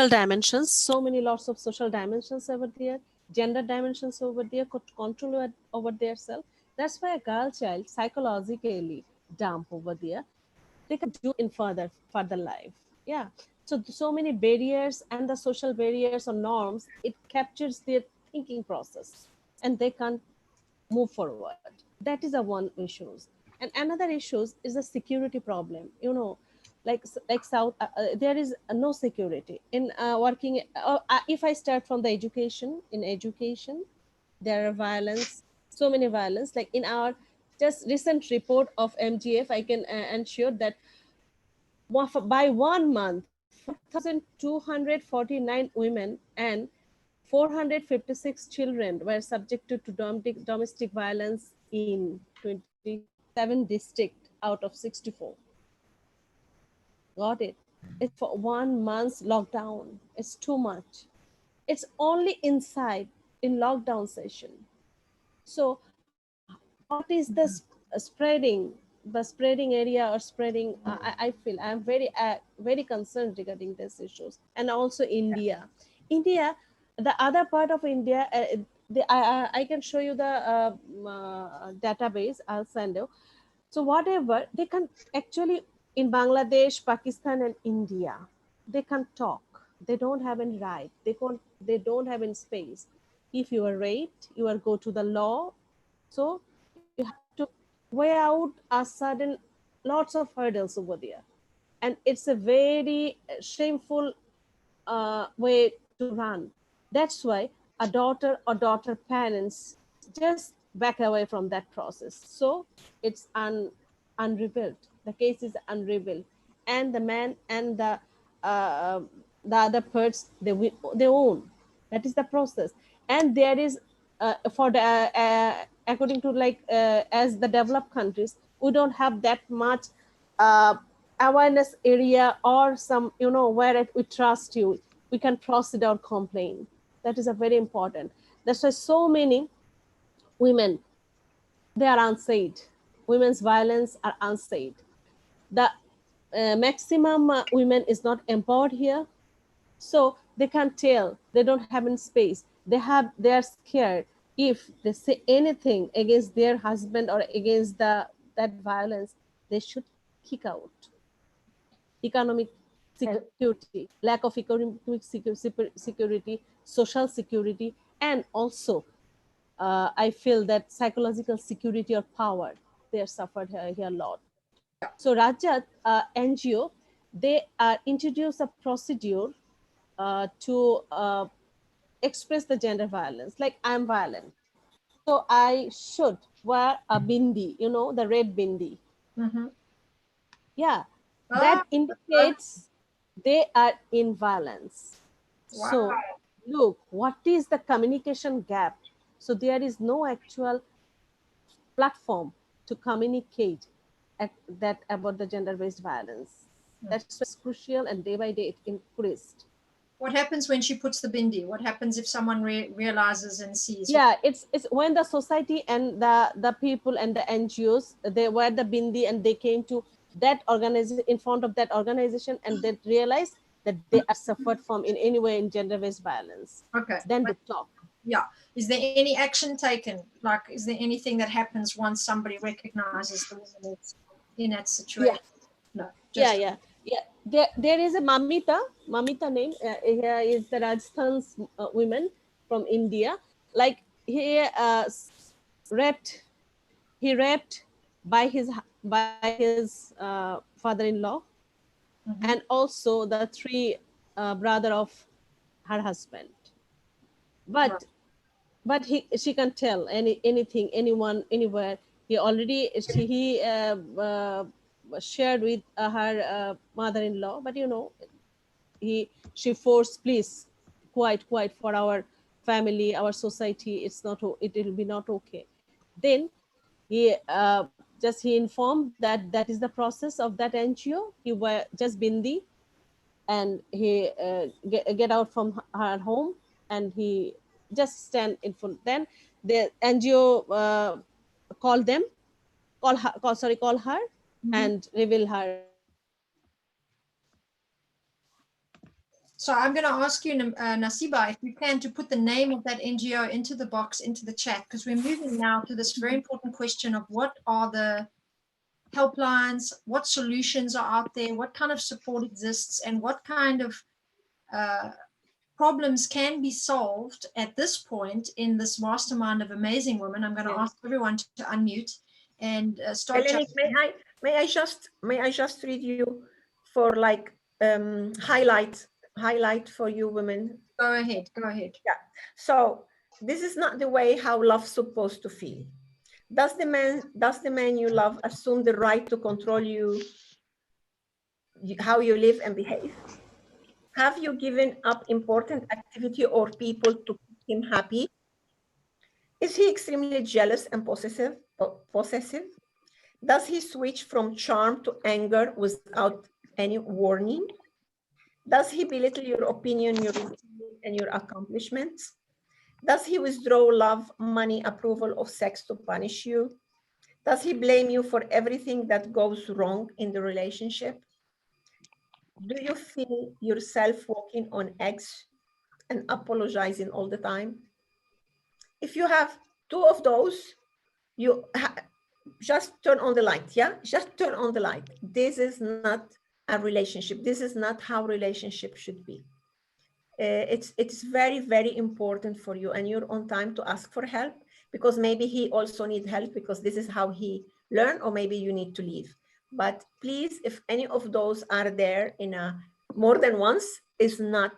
Speaker 5: dimensions. So many lots of social dimensions over there, gender dimensions over there, control over their self. That's why a girl child psychologically dump over there, they can do in further life. Yeah. So many barriers and the social barriers or norms, it captures their thinking process and they can't move forward. That is a one issues. And another issues is the security problem. You know, like South, there is no security in working. If I start from the education, in education, there are violence, so many violence. Like in our just recent report of MGF, I can ensure that by 1 month, 4,249 women and 456 children were subjected to domestic violence in 27 districts out of 64. Got it? It's for 1 month's lockdown. It's too much. It's only inside in lockdown session. So what is the spreading area or spreading? I feel I'm very concerned regarding these issues. And also India, the other part of India, I can show you the database. I'll send you. So whatever they can actually in Bangladesh, Pakistan, and India, they can talk. They don't have any right. They don't have any space. If you are raped, you are go to the law. So you have to weigh out a sudden lots of hurdles over there, and it's a very shameful way to run. That's why a daughter or daughter parents just back away from that process. So it's unrevealed. The case is unrevealed, and the man and the other parts they own. That is the process, and there is for the according to like as the developed countries, we don't have that much awareness area or some, where we trust you, we can proceed our complaint. That is a very important. That's why so many women, they are unsaid. Women's violence are unsaid. The maximum women is not empowered here, so they can't tell. They don't have any space. They are scared. If they say anything against their husband or against that violence, they should kick out. Economic security, lack of economic security, social security, and also I feel that psychological security or power, they are suffered here a lot. So Rajat NGO, they introduce a procedure to express the gender violence, like I'm violent, so I should wear a bindi, the red bindi.
Speaker 3: Mm-hmm.
Speaker 5: Yeah, that indicates they are in violence.
Speaker 3: Wow.
Speaker 5: So look, what is the communication gap? So there is no actual platform to communicate that about the gender-based violence. That's crucial, and day by day it increased.
Speaker 3: What happens when she puts the bindi? What happens if someone realizes and sees?
Speaker 5: Yeah, it's when the society and the people and the NGOs, they wear the bindi and they came to that organization, in front of that organization, and they realize that they are suffered from in any way in gender-based violence.
Speaker 3: Okay.
Speaker 5: Then they talk.
Speaker 3: Yeah. Is there any action taken? Like, is there anything that happens once somebody recognizes the woman is in that situation?
Speaker 5: Yeah.
Speaker 3: No.
Speaker 5: Yeah. There is a Mamita name. Here is the Rajasthan's women from India. Like he raped by his father-in-law,
Speaker 3: Mm-hmm.
Speaker 5: and also the three brother of her husband. But she can tell anything, anyone, anywhere. He shared with her mother-in-law, but she forced, please quiet for our family, our society. It will be not okay. Then he informed that is the process of that NGO. He were just bindi, and he get out from her home, and he just stand in front. Then the NGO call her,
Speaker 3: Mm-hmm.
Speaker 5: and reveal her.
Speaker 3: So I'm going to ask you, Nasiba, if you can, to put the name of that NGO into the box, into the chat, because we're moving now to this very important question of what are the helplines, what solutions are out there, what kind of support exists, and what kind of problems can be solved at this point in this mastermind of amazing women. I'm going to ask everyone to unmute and start.
Speaker 1: Eleni, may I just read you for like highlight for you women?
Speaker 3: Go ahead.
Speaker 1: Yeah. So this is not the way how love's supposed to feel. Does the man you love assume the right to control you, how you live and behave? Have you given up important activity or people to keep him happy? Is he extremely jealous and possessive? Does he switch from charm to anger without any warning? Does he belittle your opinion, your routine, and your accomplishments? Does he withdraw love, money, approval of sex to punish you? Does he blame you for everything that goes wrong in the relationship? Do you feel yourself walking on eggs and apologizing all the time? If you have two of those, you just turn on the light. Yeah, just turn on the light. This is not a relationship. This is not how relationship should be. It's very, very important for you and you're on time to ask for help, because maybe he also needs help because this is how he learned, or maybe you need to leave. But please, if any of those are there in a more than once, is not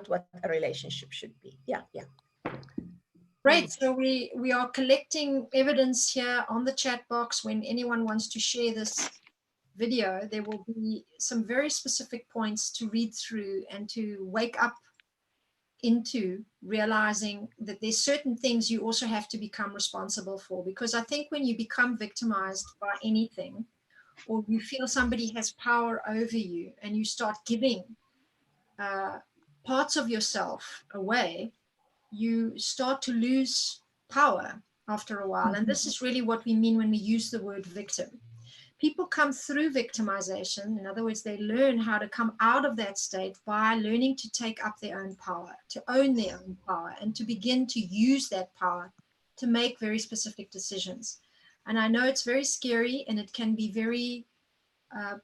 Speaker 1: what a relationship should be. Yeah.
Speaker 3: Great. So we are collecting evidence here on the chat box. When anyone wants to share this video, there will be some very specific points to read through and to wake up into realizing that there's certain things you also have to become responsible for. Because I think when you become victimized by anything, or you feel somebody has power over you, and you start giving parts of yourself away, you start to lose power after a while. And this is really what we mean when we use the word victim. People come through victimization. In other words, they learn how to come out of that state by learning to take up their own power, to own their own power, and to begin to use that power to make very specific decisions. And I know it's very scary and it can be very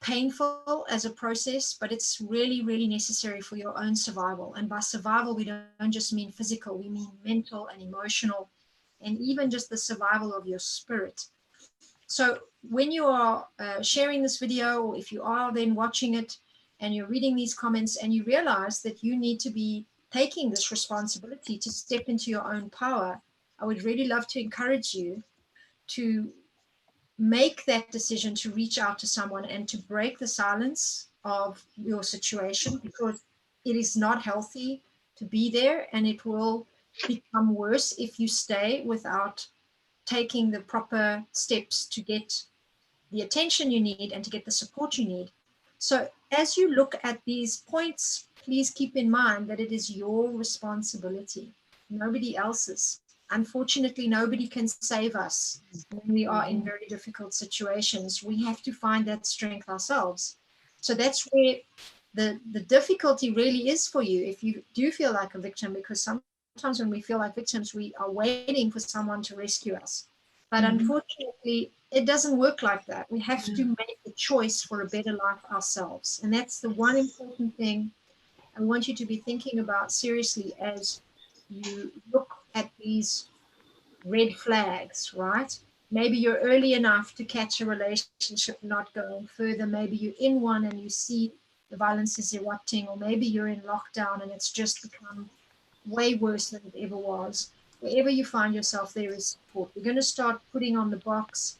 Speaker 3: painful as a process, but it's really, really necessary for your own survival. And by survival, we don't just mean physical, we mean mental and emotional, and even just the survival of your spirit. So when you are sharing this video, or if you are then watching it and you're reading these comments and you realize that you need to be taking this responsibility to step into your own power, I would really love to encourage you to make that decision to reach out to someone and to break the silence of your situation, because it is not healthy to be there, and it will become worse if you stay without taking the proper steps to get the attention you need and to get the support you need. So as you look at these points, please keep in mind that it is your responsibility, nobody else's. Unfortunately, nobody can save us when we are in very difficult situations. We have to find that strength ourselves. So that's where the difficulty really is for you if you do feel like a victim, because sometimes when we feel like victims, we are waiting for someone to rescue us. But unfortunately, it doesn't work like that. We have to make the choice for a better life ourselves. And that's the one important thing I want you to be thinking about seriously as you look at these red flags, right? Maybe you're early enough to catch a relationship not going further. Maybe you're in one and you see the violence is erupting, or maybe you're in lockdown and it's just become way worse than it ever was. Wherever you find yourself, there is support. We're going to start putting on the box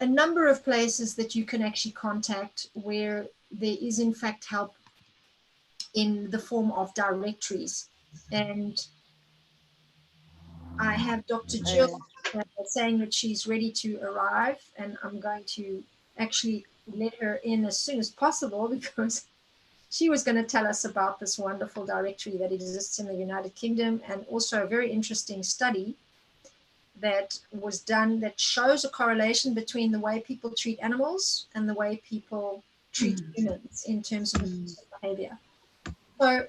Speaker 3: a number of places that you can actually contact where there is in fact help in the form of directories. And I have Dr. Jill saying that she's ready to arrive, and I'm going to actually let her in as soon as possible, because she was going to tell us about this wonderful directory that exists in the United Kingdom, and also a very interesting study that was done that shows a correlation between the way people treat animals and the way people treat humans in terms of behavior. So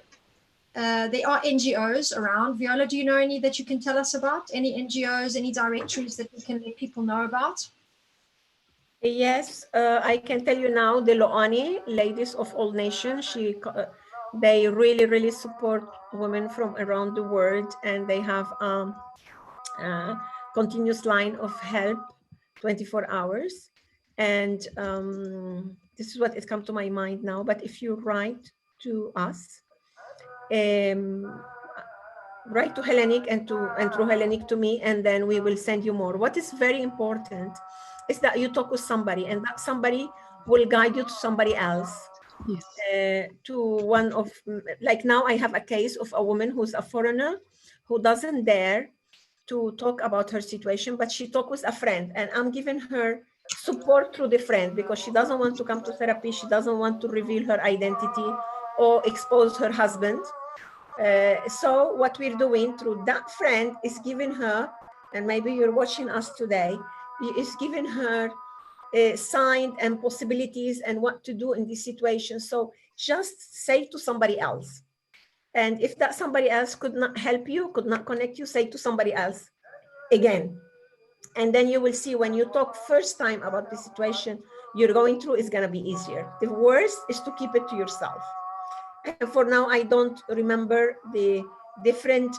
Speaker 3: there are NGOs around. Viola, do you know any that you can tell us about? Any NGOs, any directories that we can let people know about?
Speaker 1: Yes, I can tell you now, the Loani, Ladies of All Nations, they really, really support women from around the world, and they have continuous line of help 24 hours. And this is what has come to my mind now. But if you write to us, write to Hellenic and through Hellenic to me, and then we will send you more. What is very important is that you talk with somebody, and that somebody will guide you to somebody else. Yes. To one of, like now I have a case of a woman who's a foreigner who doesn't dare to talk about her situation, but she talked with a friend, and I'm giving her support through the friend because she doesn't want to come to therapy. She doesn't want to reveal her identity or expose her husband. So what we're doing through that friend is giving her, and maybe you're watching us today, is giving her signs and possibilities and what to do in this situation. So just say to somebody else. And if that somebody else could not help you, could not connect you, say to somebody else again. And then you will see when you talk first time about the situation you're going through, it's going to be easier. The worst is to keep it to yourself. And for now, I don't remember the different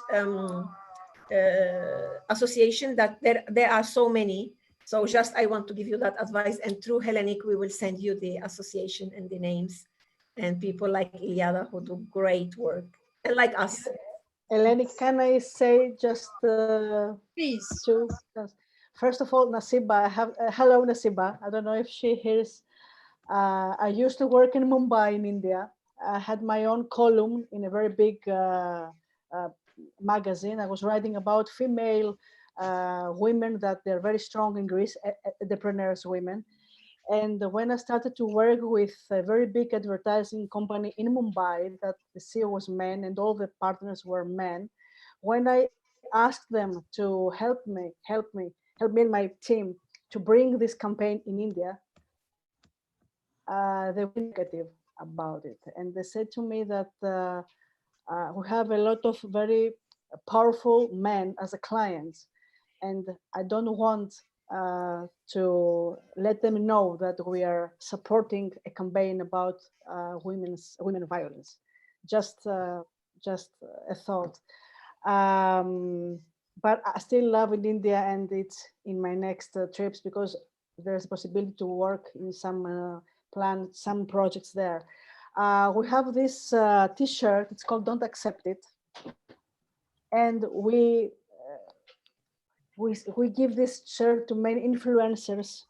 Speaker 1: association that there are so many. So just I want to give you that advice, and through Hellenic, we will send you the association and the names and people like Iliada who do great work, and like us.
Speaker 4: Eleni, can I say just
Speaker 3: Please.
Speaker 4: First of all, Nasiba, hello Nasiba. I don't know if she hears. I used to work in Mumbai in India. I had my own column in a very big magazine. I was writing about female women that they're very strong in Greece, entrepreneurs women. And when I started to work with a very big advertising company in Mumbai, that the CEO was man and all the partners were men, when I asked them to help me and my team to bring this campaign in India, they were negative about it. And they said to me that we have a lot of very powerful men as a clients, and I don't want to let them know that we are supporting a campaign about women violence. Just a thought. But I still love in India, and it's in my next trips because there's a possibility to work in some some projects there. We have this T-shirt. It's called "Don't Accept It," and we give this shirt to many influencers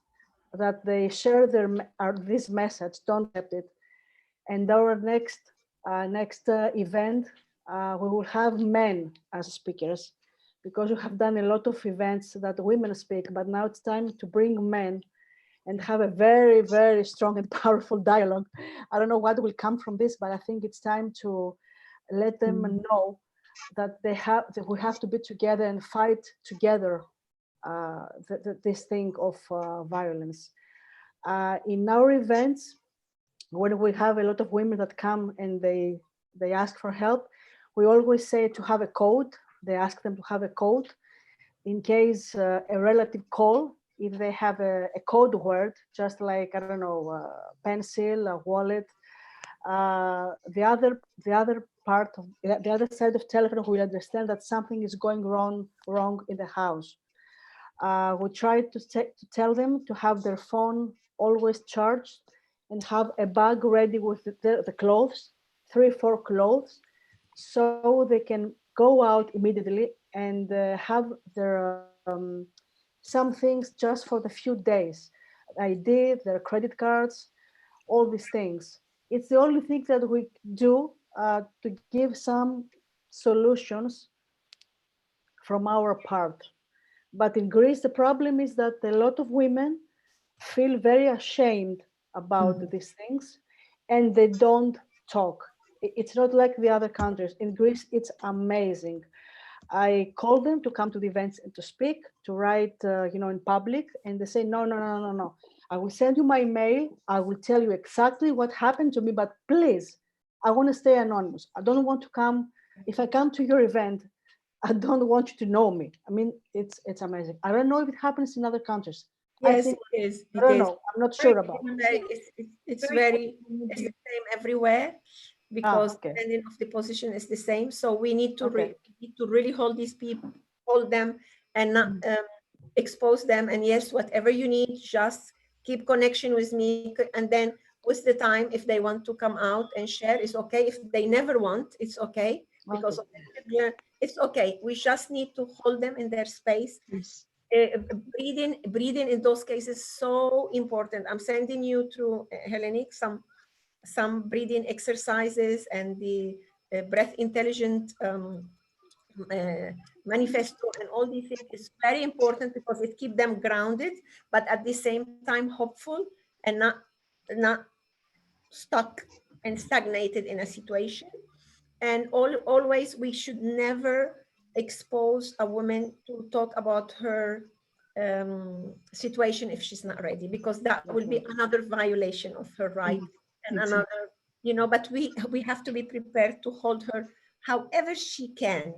Speaker 4: that they share this message. Don't accept it. And our next event, we will have men as speakers, because we have done a lot of events that women speak, but now it's time to bring men and have a very, very strong and powerful dialogue. I don't know what will come from this, but I think it's time to let them know that we have to be together and fight together this thing of violence. In our events, when we have a lot of women that come and they ask for help, we always say to have a code. They ask them to have a code in case a relative call. If they have a code word, just like, I don't know, pencil, a wallet, the other part of the other side of telephone will understand that something is going wrong in the house. We try to tell them to have their phone always charged and have a bag ready with the clothes, 3-4 clothes, so they can go out immediately and have their some things just for the few days. ID, their credit cards, all these things. It's the only thing that we do to give some solutions from our part. But in Greece, the problem is that a lot of women feel very ashamed about these things, and they don't talk. It's not like the other countries. In Greece, it's amazing. I call them to come to the events and to speak, to write, in public, and they say, no. I will send you my mail. I will tell you exactly what happened to me, but please, I want to stay anonymous. I don't want to come. If I come to your event, I don't want you to know me. I mean, it's amazing. I don't know if it happens in other countries.
Speaker 1: Yes, it is.
Speaker 4: I don't know. I'm not sure about
Speaker 1: it. It's the same everywhere, because depending of the position is the same. So we need to really hold these people, hold them, and not expose them. And yes, whatever you need, just keep connection with me. And then with the time, if they want to come out and share, it's okay. If they never want, it's okay. Because it's okay. We just need to hold them in their space.
Speaker 2: Yes.
Speaker 1: Breathing in those cases so important. I'm sending you through Hellenic some breathing exercises and the breath intelligent manifesto, and all these things is very important because it keeps them grounded, but at the same time hopeful and not stuck and stagnated in a situation. And always we should never expose a woman to talk about her situation if she's not ready, because that will be another violation of her right and another, but we have to be prepared to hold her however she can.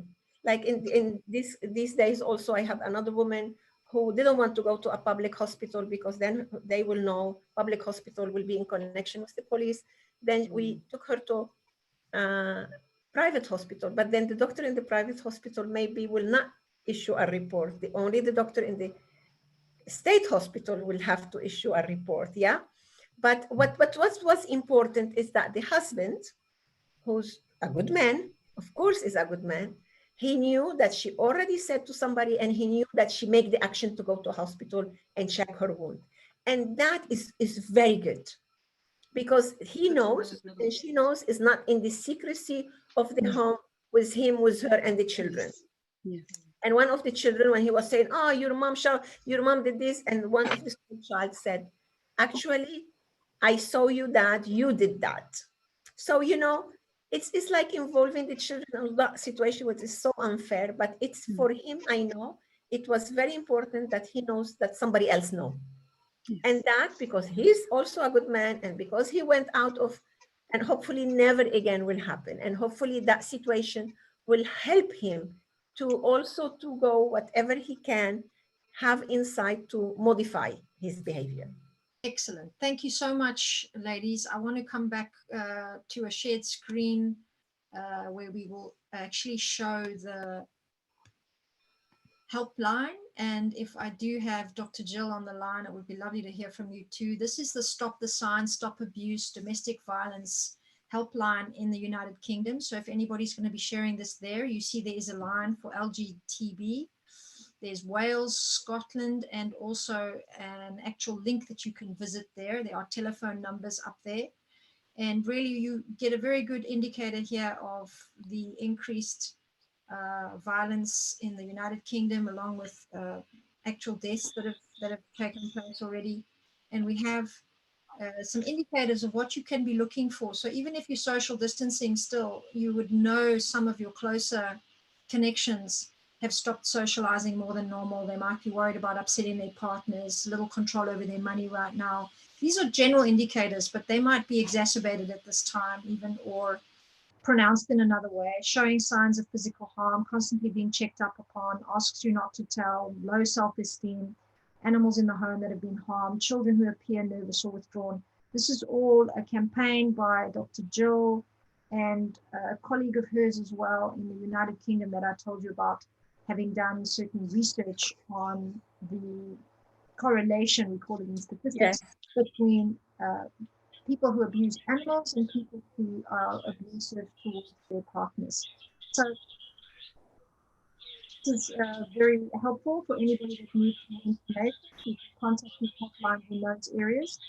Speaker 1: Like in these days also, I have another woman who didn't want to go to a public hospital because then they will know public hospital will be in connection with the police. Then we took her to private hospital, but then the doctor in the private hospital maybe will not issue a report. Only the doctor in the state hospital will have to issue a report. Yeah. But what was important is that the husband, who's a good man, of course is a good man, he knew that she already said to somebody, and he knew that she made the action to go to hospital and check her wound. And that is very good, because he knows and she knows is not in the secrecy of the home with him, with her and the children.
Speaker 2: Yes.
Speaker 1: And one of the children, when he was saying, oh, your mom did this, and one of the child said, actually, I saw you that, you did that. So, you know, it's like involving the children in that situation, which is so unfair, but it's for him, I know, it was very important that he knows that somebody else knows. And that because he's also a good man and because he went out of, and hopefully never again will happen. And hopefully that situation will help him to also to go whatever he can, have insight to modify his behavior.
Speaker 3: Excellent. Thank you so much, ladies. I want to come back to a shared screen where we will actually show the helpline. And if I do have Dr. Jill on the line, it would be lovely to hear from you too. This is the Stop the Signs, Stop Abuse, Domestic Violence helpline in the United Kingdom. So if anybody's going to be sharing this there, you see there is a line for LGTB. There's Wales, Scotland, and also an actual link that you can visit there. There are telephone numbers up there. And really you get a very good indicator here of the increased violence in the United Kingdom, along with actual deaths that have taken place already. And we have some indicators of what you can be looking for. So even if you're social distancing still, you would know some of your closer connections have stopped socializing more than normal. They might be worried about upsetting their partners, little control over their money right now. These are general indicators, but they might be exacerbated at this time even, or pronounced in another way, showing signs of physical harm, constantly being checked up upon, asks you not to tell, low self-esteem, animals in the home that have been harmed, children who appear nervous or withdrawn. This is all a campaign by Dr. Jill and a colleague of hers as well in the United Kingdom that I told you about, having done certain research on the correlation, we call it in statistics, between people who abuse animals and people who are abusive towards their partners. So this is very helpful for anybody that needs more information. You can contact these hotlines in those areas.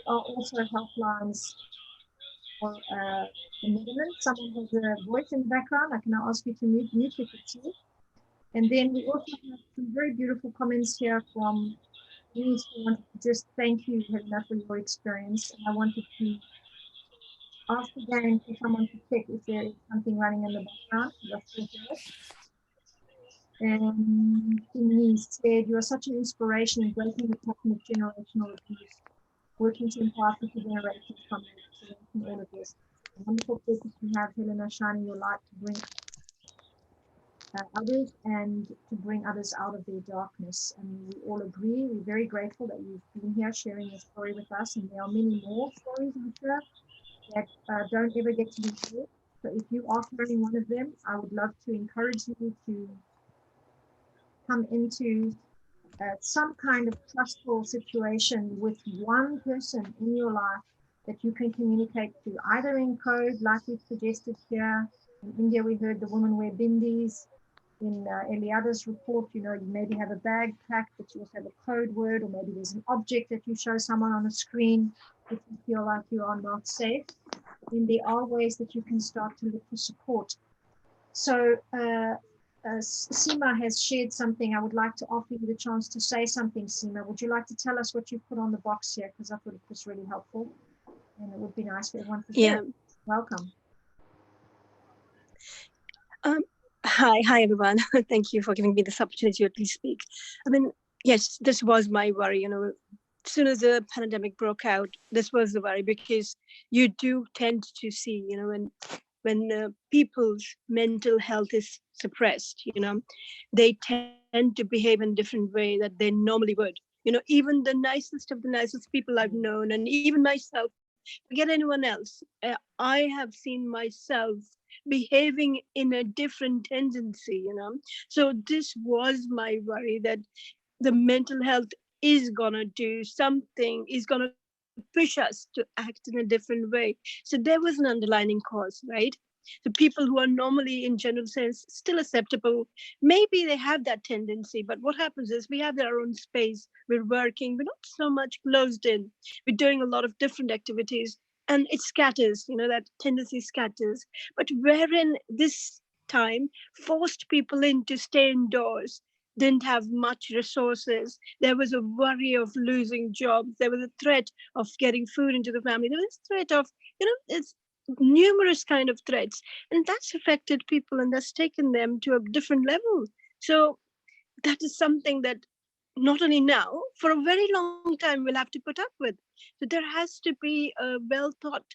Speaker 3: There are also helplines for the Netherlands. Someone has a voice in the background. I can now ask you to mute if you could see. And then we also have some very beautiful comments here from Denise, who wanted to just thank you, Helena, for your experience. And I wanted to ask again for someone to check if there is something running in the background. And Denise said, you are such an inspiration in breaking the pattern of generational abuse, working to empower future generations from all of this. A wonderful purpose to have, Helena, shining your light to bring others and to bring others out of their darkness. And we all agree, we're very grateful that you've been here sharing your story with us. And there are many more stories, I'm sure, that don't ever get to be heard. So if you are hearing one of them, I would love to encourage you to come into some kind of trustful situation with one person in your life that you can communicate to, either in code, like we've suggested here. In India, we heard the women wear bindis. In Eliada's report, you know, you maybe have a bag packed, but you also have a code word, or maybe there's an object that you show someone on a screen if you feel like you are not safe. Then there are ways that you can start to look for support. So Seema has shared something. I would like to offer you the chance to say something, Seema. Would you like to tell us what you put on the box here? Because I thought it was really helpful. And it would be nice for everyone to hear. Welcome.
Speaker 6: Hi everyone. Thank you for giving me this opportunity to at least speak. I mean, yes, this was my worry. You know, as soon as the pandemic broke out, this was the worry, because you do tend to see, you know, when people's mental health is suppressed, you know, they tend to behave in a different way that they normally would. You know, even the nicest of the nicest people I've known, and even myself, forget anyone else, I have seen myself behaving in a different tendency, you know. So this was my worry, that the mental health is gonna do something, is gonna push us to act in a different way. So there was an underlying cause, right? So people who are normally, in general sense, still acceptable, maybe they have that tendency, but what happens is we have our own space, we're working, we're not so much closed in, we're doing a lot of different activities, and it scatters, you know, that tendency scatters. But wherein this time forced people in to stay indoors, didn't have much resources. There was a worry of losing jobs. There was a threat of getting food into the family. There was a threat of, it's numerous kind of threats. And that's affected people and that's taken them to a different level. So that is something that not only now, for a very long time, we'll have to put up with. So there has to be a well thought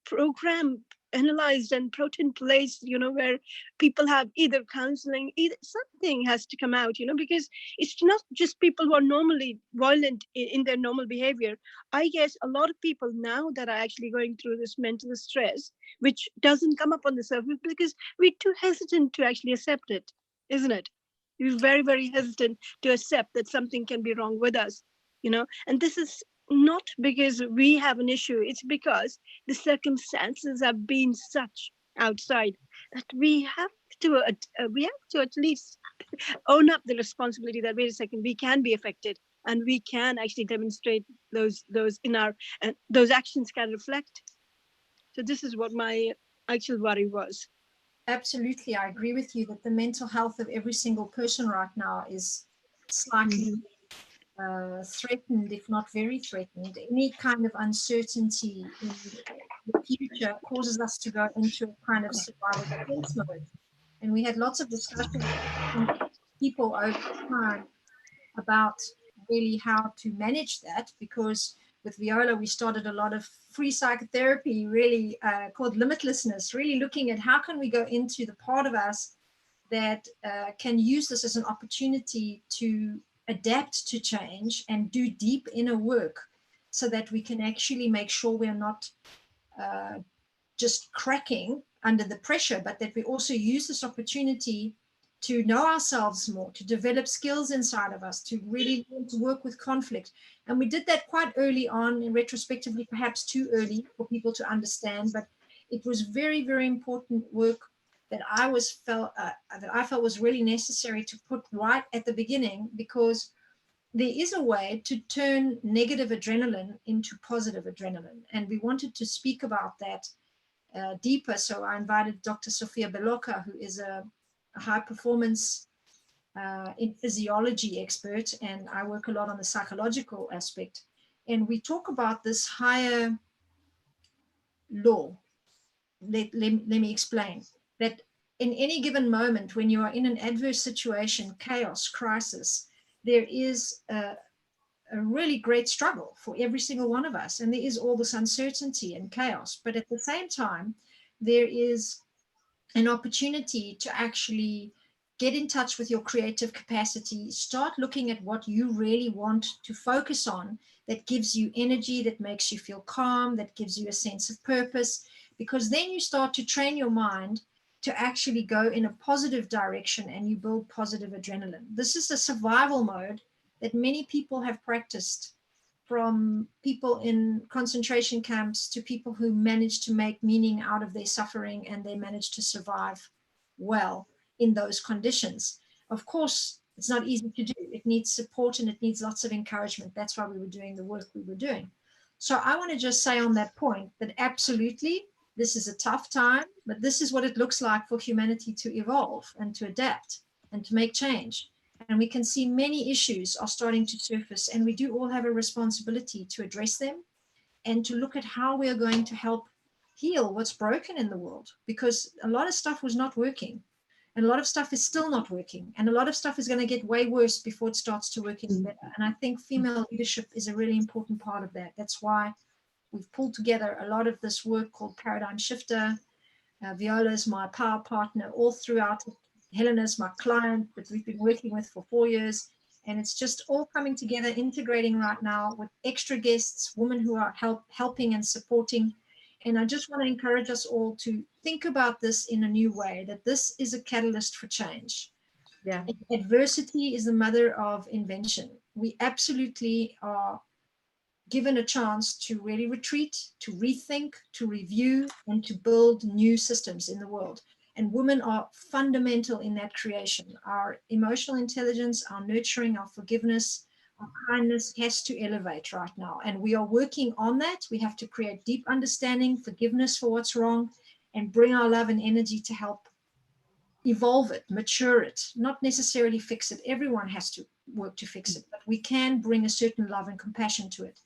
Speaker 6: program analyzed and put in place, where people have either counseling, either something has to come out, because it's not just people who are normally violent in their normal behavior. I guess a lot of people now that are actually going through this mental stress, which doesn't come up on the surface because we're too hesitant to actually accept it, isn't it? We're very, very hesitant to accept that something can be wrong with us, and this is not because we have an issue, it's because the circumstances have been such outside that we have to at least own up the responsibility that, wait a second, we can be affected and we can actually demonstrate those in our, and those actions can reflect. So this is what my actual worry was.
Speaker 3: Absolutely, I agree with you that the mental health of every single person right now is slightly threatened, if not very threatened. Any kind of uncertainty in the future causes us to go into a kind of survival defense mode. And we had lots of discussions with people over time about really how to manage that, because with Viola, we started a lot of free psychotherapy, really called limitlessness, really looking at how can we go into the part of us that can use this as an opportunity to adapt to change and do deep inner work so that we can actually make sure we're not just cracking under the pressure, but that we also use this opportunity to know ourselves more, to develop skills inside of us, to really learn to work with conflict. And we did that quite early on, and retrospectively, perhaps too early for people to understand, but it was very, very important work that I felt was really necessary to put right at the beginning, because there is a way to turn negative adrenaline into positive adrenaline. And we wanted to speak about that deeper. So I invited Dr. Sofia Beloka, who is a high performance in physiology expert, and I work a lot on the psychological aspect. And we talk about this higher law. Let me explain that in any given moment, when you are in an adverse situation, chaos, crisis, there is a really great struggle for every single one of us. And there is all this uncertainty and chaos. But at the same time, there is an opportunity to actually get in touch with your creative capacity, start looking at what you really want to focus on that gives you energy, that makes you feel calm, that gives you a sense of purpose, because then you start to train your mind to actually go in a positive direction and you build positive adrenaline. This is a survival mode that many people have practiced, from people in concentration camps to people who managed to make meaning out of their suffering, and they managed to survive well in those conditions. Of course, it's not easy to do. It needs support and it needs lots of encouragement. That's why we were doing the work we were doing. So I want to just say on that point that absolutely, this is a tough time, but this is what it looks like for humanity to evolve and to adapt and to make change. And we can see many issues are starting to surface, and we do all have a responsibility to address them and to look at how we are going to help heal what's broken in the world, because a lot of stuff was not working and a lot of stuff is still not working, and a lot of stuff is going to get way worse before it starts to work any better. And I think female leadership is a really important part of that. That's why we've pulled together a lot of this work called Paradigm Shifter. Viola is my power partner all throughout it. Helena's my client that we've been working with for 4 years. And it's just all coming together, integrating right now with extra guests, women who are helping and supporting. And I just want to encourage us all to think about this in a new way, that this is a catalyst for change.
Speaker 1: Yeah.
Speaker 3: Adversity is the mother of invention. We absolutely are given a chance to really retreat, to rethink, to review, and to build new systems in the world. And women are fundamental in that creation. Our emotional intelligence, our nurturing, our forgiveness, our kindness has to elevate right now. And we are working on that. We have to create deep understanding, forgiveness for what's wrong, and bring our love and energy to help evolve it, mature it, not necessarily fix it. Everyone has to work to fix it, but we can bring a certain love and compassion to it.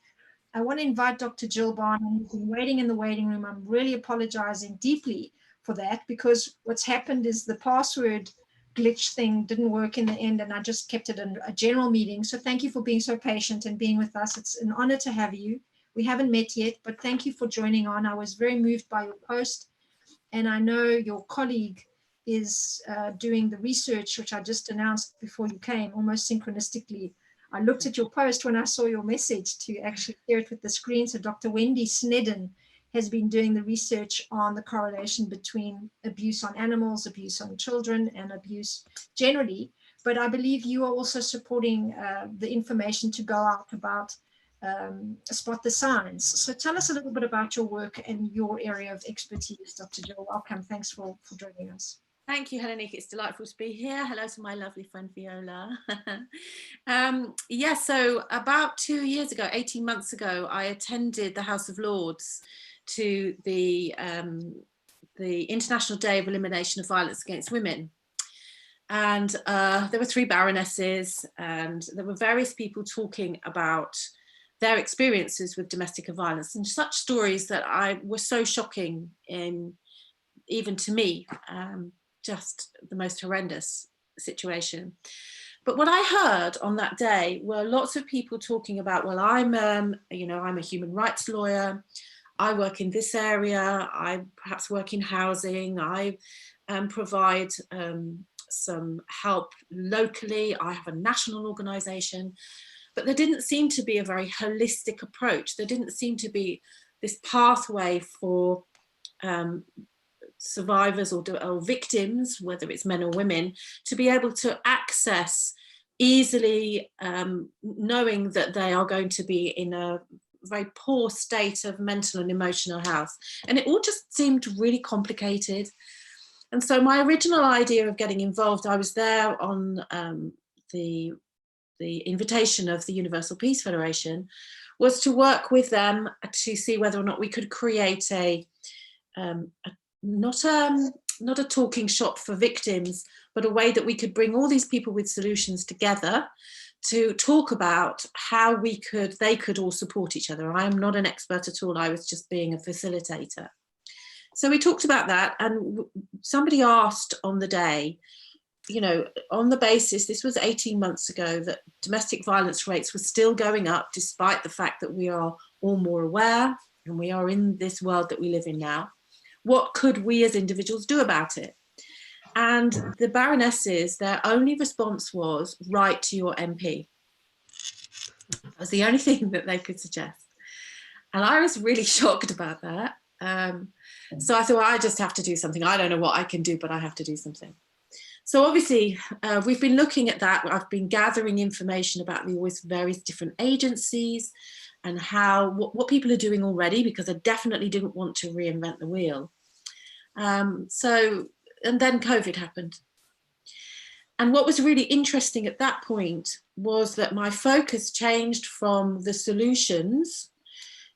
Speaker 3: I want to invite Dr. Jill Barnum, who's been waiting in the waiting room. I'm really apologizing deeply for that, because what's happened is the password glitch thing didn't work in the end, and I just kept it in a general meeting. So thank you for being so patient and being with us. It's an honor to have you. We haven't met yet, but thank you for joining on. I was very moved by your post, and I know your colleague is doing the research, which I just announced before you came, almost synchronistically. I looked at your post when I saw your message to actually share it with the screen. So Dr. Wendy Snedden has been doing the research on the correlation between abuse on animals, abuse on children, and abuse generally. But I believe you are also supporting the information to go out about spot the signs. So tell us a little bit about your work and your area of expertise, Dr. Jill. Welcome. Thanks for joining us.
Speaker 7: Thank you, Hellenique. It's delightful to be here. Hello to my lovely friend Viola. Yeah, so about 2 years ago, 18 months ago, I attended the House of Lords to the International Day of Elimination of Violence Against Women. And there were 3 baronesses, and there were various people talking about their experiences with domestic violence, and such stories that were so shocking even to me. Just the most horrendous situation. But what I heard on that day were lots of people talking about, well, I'm a human rights lawyer. I work in this area. I perhaps work in housing. I provide some help locally. I have a national organization. But there didn't seem to be a very holistic approach. There didn't seem to be this pathway for survivors or victims, whether it's men or women, to be able to access easily, knowing that they are going to be in a very poor state of mental and emotional health. And it all just seemed really complicated. And so my original idea of getting involved, I was there on the invitation of the Universal Peace Federation, was to work with them to see whether or not we could create not a talking shop for victims, but a way that we could bring all these people with solutions together to talk about how they could all support each other. I am not an expert at all. I was just being a facilitator. So we talked about that, and somebody asked on the day, on the basis, this was 18 months ago, that domestic violence rates were still going up, despite the fact that we are all more aware and we are in this world that we live in now. What could we as individuals do about it? And the baronesses, their only response was, write to your MP. That was the only thing that they could suggest. And I was really shocked about that. So I thought, I just have to do something. I don't know what I can do, but I have to do something. So obviously, we've been looking at that. I've been gathering information about the various different agencies and what people are doing already, because I definitely didn't want to reinvent the wheel. And then COVID happened. And what was really interesting at that point was that my focus changed from the solutions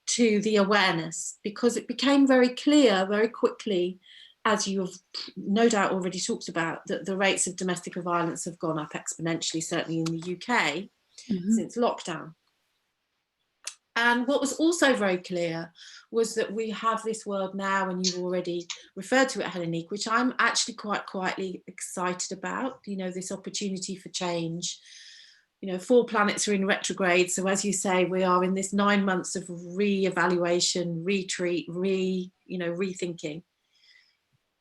Speaker 7: to the awareness, because it became very clear very quickly, as you have no doubt already talked about, that the rates of domestic violence have gone up exponentially, certainly in the UK, since lockdown. And what was also very clear was that we have this world now, and you've already referred to it, Hellenique, which I'm actually quite quietly excited about, this opportunity for change. 4 planets are in retrograde. So as you say, we are in this 9 months of re-evaluation, retreat, rethinking.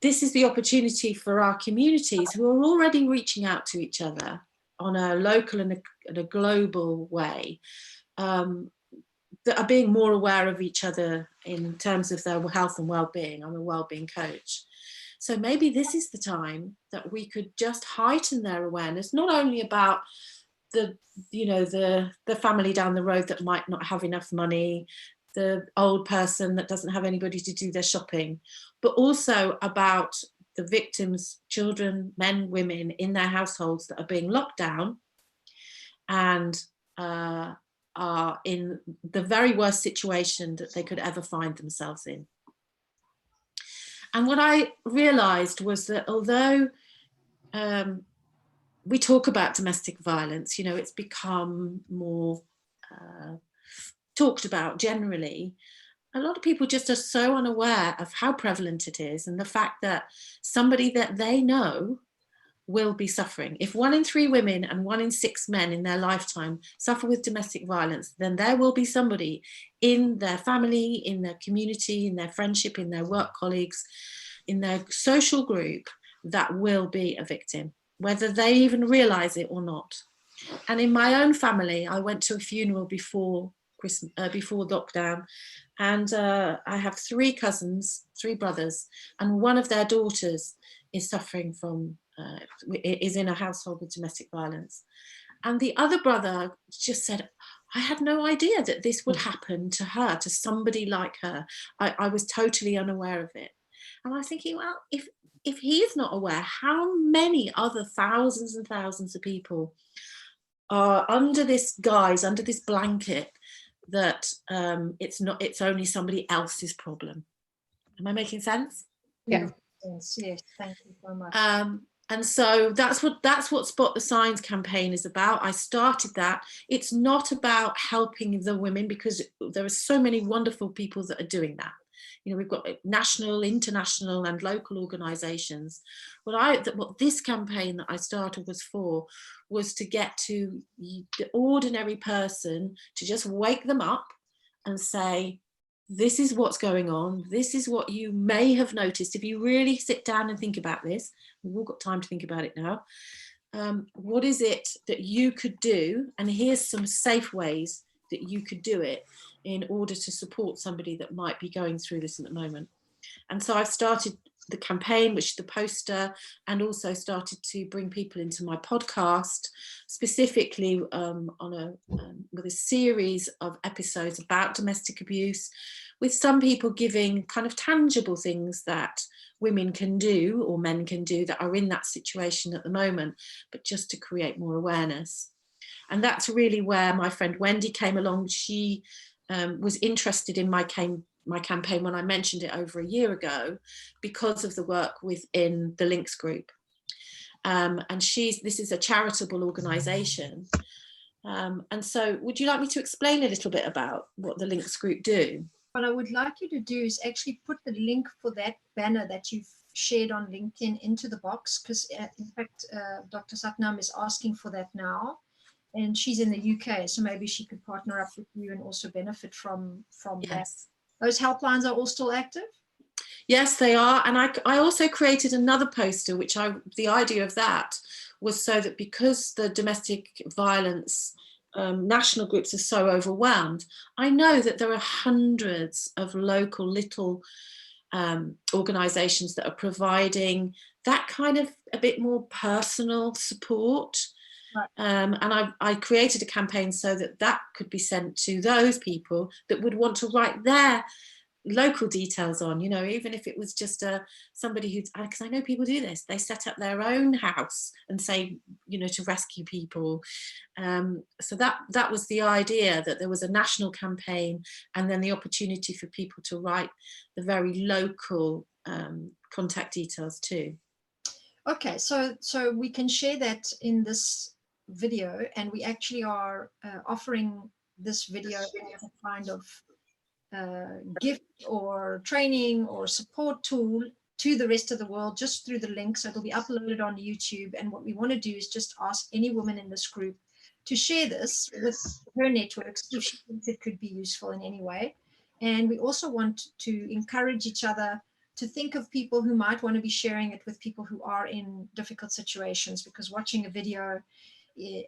Speaker 7: This is the opportunity for our communities who are already reaching out to each other on a local and a global way, that are being more aware of each other in terms of their health and well-being. I'm a well-being coach. So maybe this is the time that we could just heighten their awareness, not only about the family down the road that might not have enough money, the old person that doesn't have anybody to do their shopping, but also about the victims, children, men, women in their households that are being locked down and are in the very worst situation that they could ever find themselves in. And what I realized was that although we talk about domestic violence, you know, it's become more talked about generally. A lot of people just are so unaware of how prevalent it is, and the fact that somebody that they know will be suffering. If 1 in 3 women and 1 in 6 men in their lifetime suffer with domestic violence, then there will be somebody in their family, in their community, in their friendship, in their work colleagues, in their social group that will be a victim, whether they even realize it or not. And in my own family, I went to a funeral before Christmas, before lockdown, and I have 3 cousins, 3 brothers, and one of their daughters is suffering from, is in a household with domestic violence. And the other brother just said, I had no idea that this would happen to her, to somebody like her. I was totally unaware of it. And I was thinking, well, if he is not aware, how many other thousands and thousands of people are under this guise, under this blanket, that it's only somebody else's problem. Am I making sense?
Speaker 1: Yeah.
Speaker 3: Yes, thank you so much.
Speaker 7: And so that's what Spot the Signs campaign is about. I started that. It's not about helping the women, because there are so many wonderful people that are doing that. You know, we've got national, international and local organizations. What this campaign that I started was to get to the ordinary person, to just wake them up and say, this is what's going on. This is what you may have noticed. If you really sit down and think about this, we've all got time to think about it now. What is it that you could do? And here's some safe ways that you could do it in order to support somebody that might be going through this at the moment. And so I've started the campaign, which is the poster, and also started to bring people into my podcast, specifically with a series of episodes about domestic abuse, with some people giving kind of tangible things that women can do or men can do that are in that situation at the moment, but just to create more awareness. And that's really where my friend Wendy came along. She was interested in my campaign when I mentioned it over a year ago, because of the work within the Links group. And this is a charitable organisation. And so would you like me to explain a little bit about what the Links group do?
Speaker 3: What I would like you to do is actually put the link for that banner that you've shared on LinkedIn into the box, because in fact, Dr. Satnam is asking for that now. And she's in the UK, so maybe she could partner up with you and also benefit from
Speaker 7: Yes.
Speaker 3: that. Those helplines are all still active?
Speaker 7: Yes, they are. And I also created another poster, which the idea of that was so that, because the domestic violence national groups are so overwhelmed, I know that there are hundreds of local little organisations that are providing that kind of a bit more personal support. Right. And I created a campaign so that could be sent to those people that would want to write their local details on, you know, even if it was just somebody who's, because I know people do this, they set up their own house and say, you know, to rescue people. So that was the idea, that there was a national campaign and then the opportunity for people to write the very local contact details too.
Speaker 3: Okay, so we can share that in this video, and we actually are offering this video as a kind of gift or training or support tool to the rest of the world, just through the link. So it'll be uploaded on YouTube, and what we want to do is just ask any woman in this group to share this with her networks if she thinks it could be useful in any way. And we also want to encourage each other to think of people who might want to be sharing it with people who are in difficult situations, because watching a video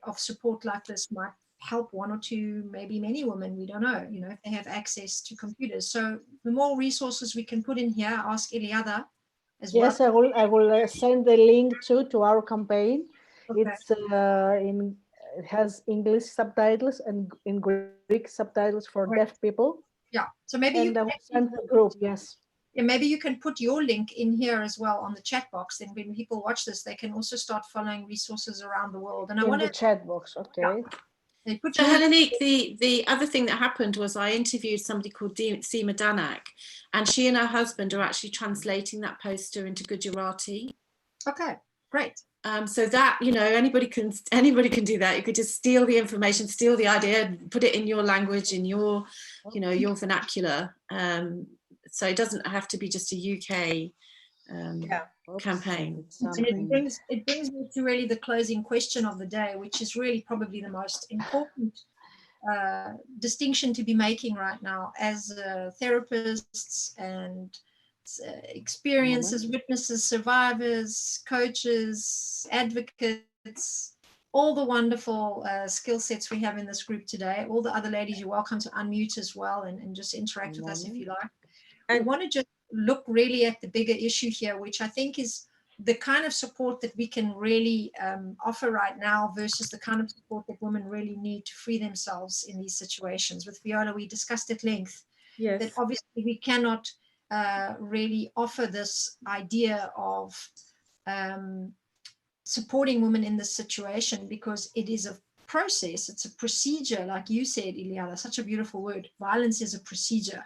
Speaker 3: of support like this might help 1 or 2, maybe many women, we don't know, you know, if they have access to computers. So the more resources we can put in here, ask Eliada as well.
Speaker 4: Yes, I will send the link to our campaign. Okay. It has English subtitles and in Greek subtitles for deaf people.
Speaker 3: Yeah, so maybe
Speaker 4: you can send the group. Yes.
Speaker 3: Yeah, maybe you can put your link in here as well on the chat box. Then when people watch this, they can also start following resources around the world. And I want
Speaker 4: the chat box, okay.
Speaker 3: Yeah.
Speaker 7: So Helenique, the other thing that happened was I interviewed somebody called Seema Danak, and she and her husband are actually translating that poster into Gujarati.
Speaker 3: Okay, great.
Speaker 7: So that, you know, anybody can do that. You could just steal the information, steal the idea, put it in your language, in your, you know, your vernacular. So it doesn't have to be just a UK campaign.
Speaker 3: And it brings me to really the closing question of the day, which is really probably the most important distinction to be making right now as therapists and experiences, witnesses, survivors, coaches, advocates, all the wonderful skill sets we have in this group today. All the other ladies, you're welcome to unmute as well and just interact with us if you like. I want to just look really at the bigger issue here, which I think is the kind of support that we can really offer right now versus the kind of support that women really need to free themselves in these situations. With Viola, we discussed at length that obviously we cannot really offer this idea of supporting women in this situation because it is a process, it's a procedure, like you said, Ileana, such a beautiful word. Violence is a procedure.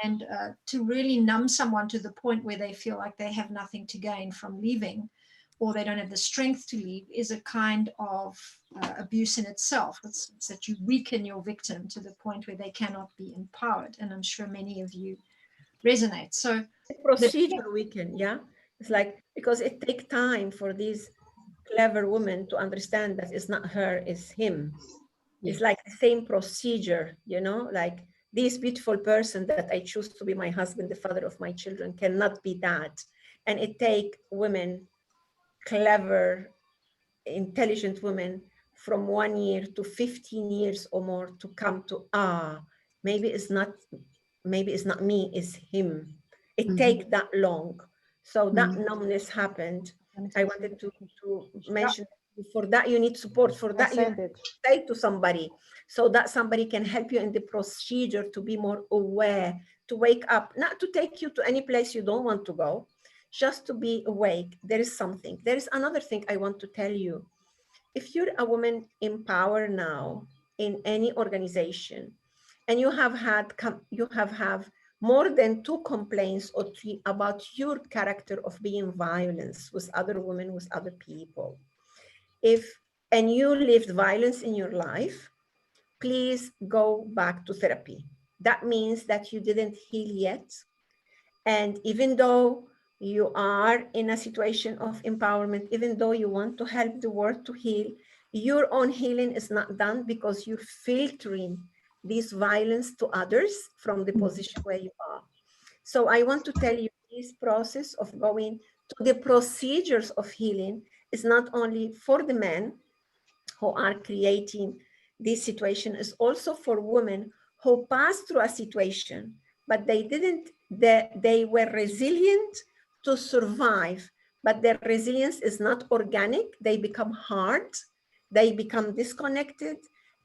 Speaker 3: And to really numb someone to the point where they feel like they have nothing to gain from leaving or they don't have the strength to leave is a kind of abuse in itself. It's that you weaken your victim to the point where they cannot be empowered. And I'm sure many of you resonate. So
Speaker 1: the procedure weaken, yeah? It's like, because it takes time for these clever women to understand that it's not her, it's him. It's like the same procedure, you know, like this beautiful person that I choose to be my husband, the father of my children, cannot be that. And it takes women, clever, intelligent women, from 1 year to 15 years or more to come to, maybe it's not me, it's him. It takes that long. So that numbness happened. I wanted to mention, for that you need support, for that you say to somebody, so that somebody can help you in the procedure to be more aware, to wake up, not to take you to any place you don't want to go, just to be awake. There is something. There is another thing I want to tell you. If you're a woman in power now in any organization, and you have had more than 2 complaints or 3 about your character of being violence with other women, with other people, and you lived violence in your life, please go back to therapy. That means that you didn't heal yet. And even though you are in a situation of empowerment, even though you want to help the world to heal, your own healing is not done because you're filtering this violence to others from the position where you are. So I want to tell you, this process of going to the procedures of healing is not only for the men who are creating this situation, is also for women who passed through a situation, but they were resilient to survive, but their resilience is not organic. They become hard, they become disconnected,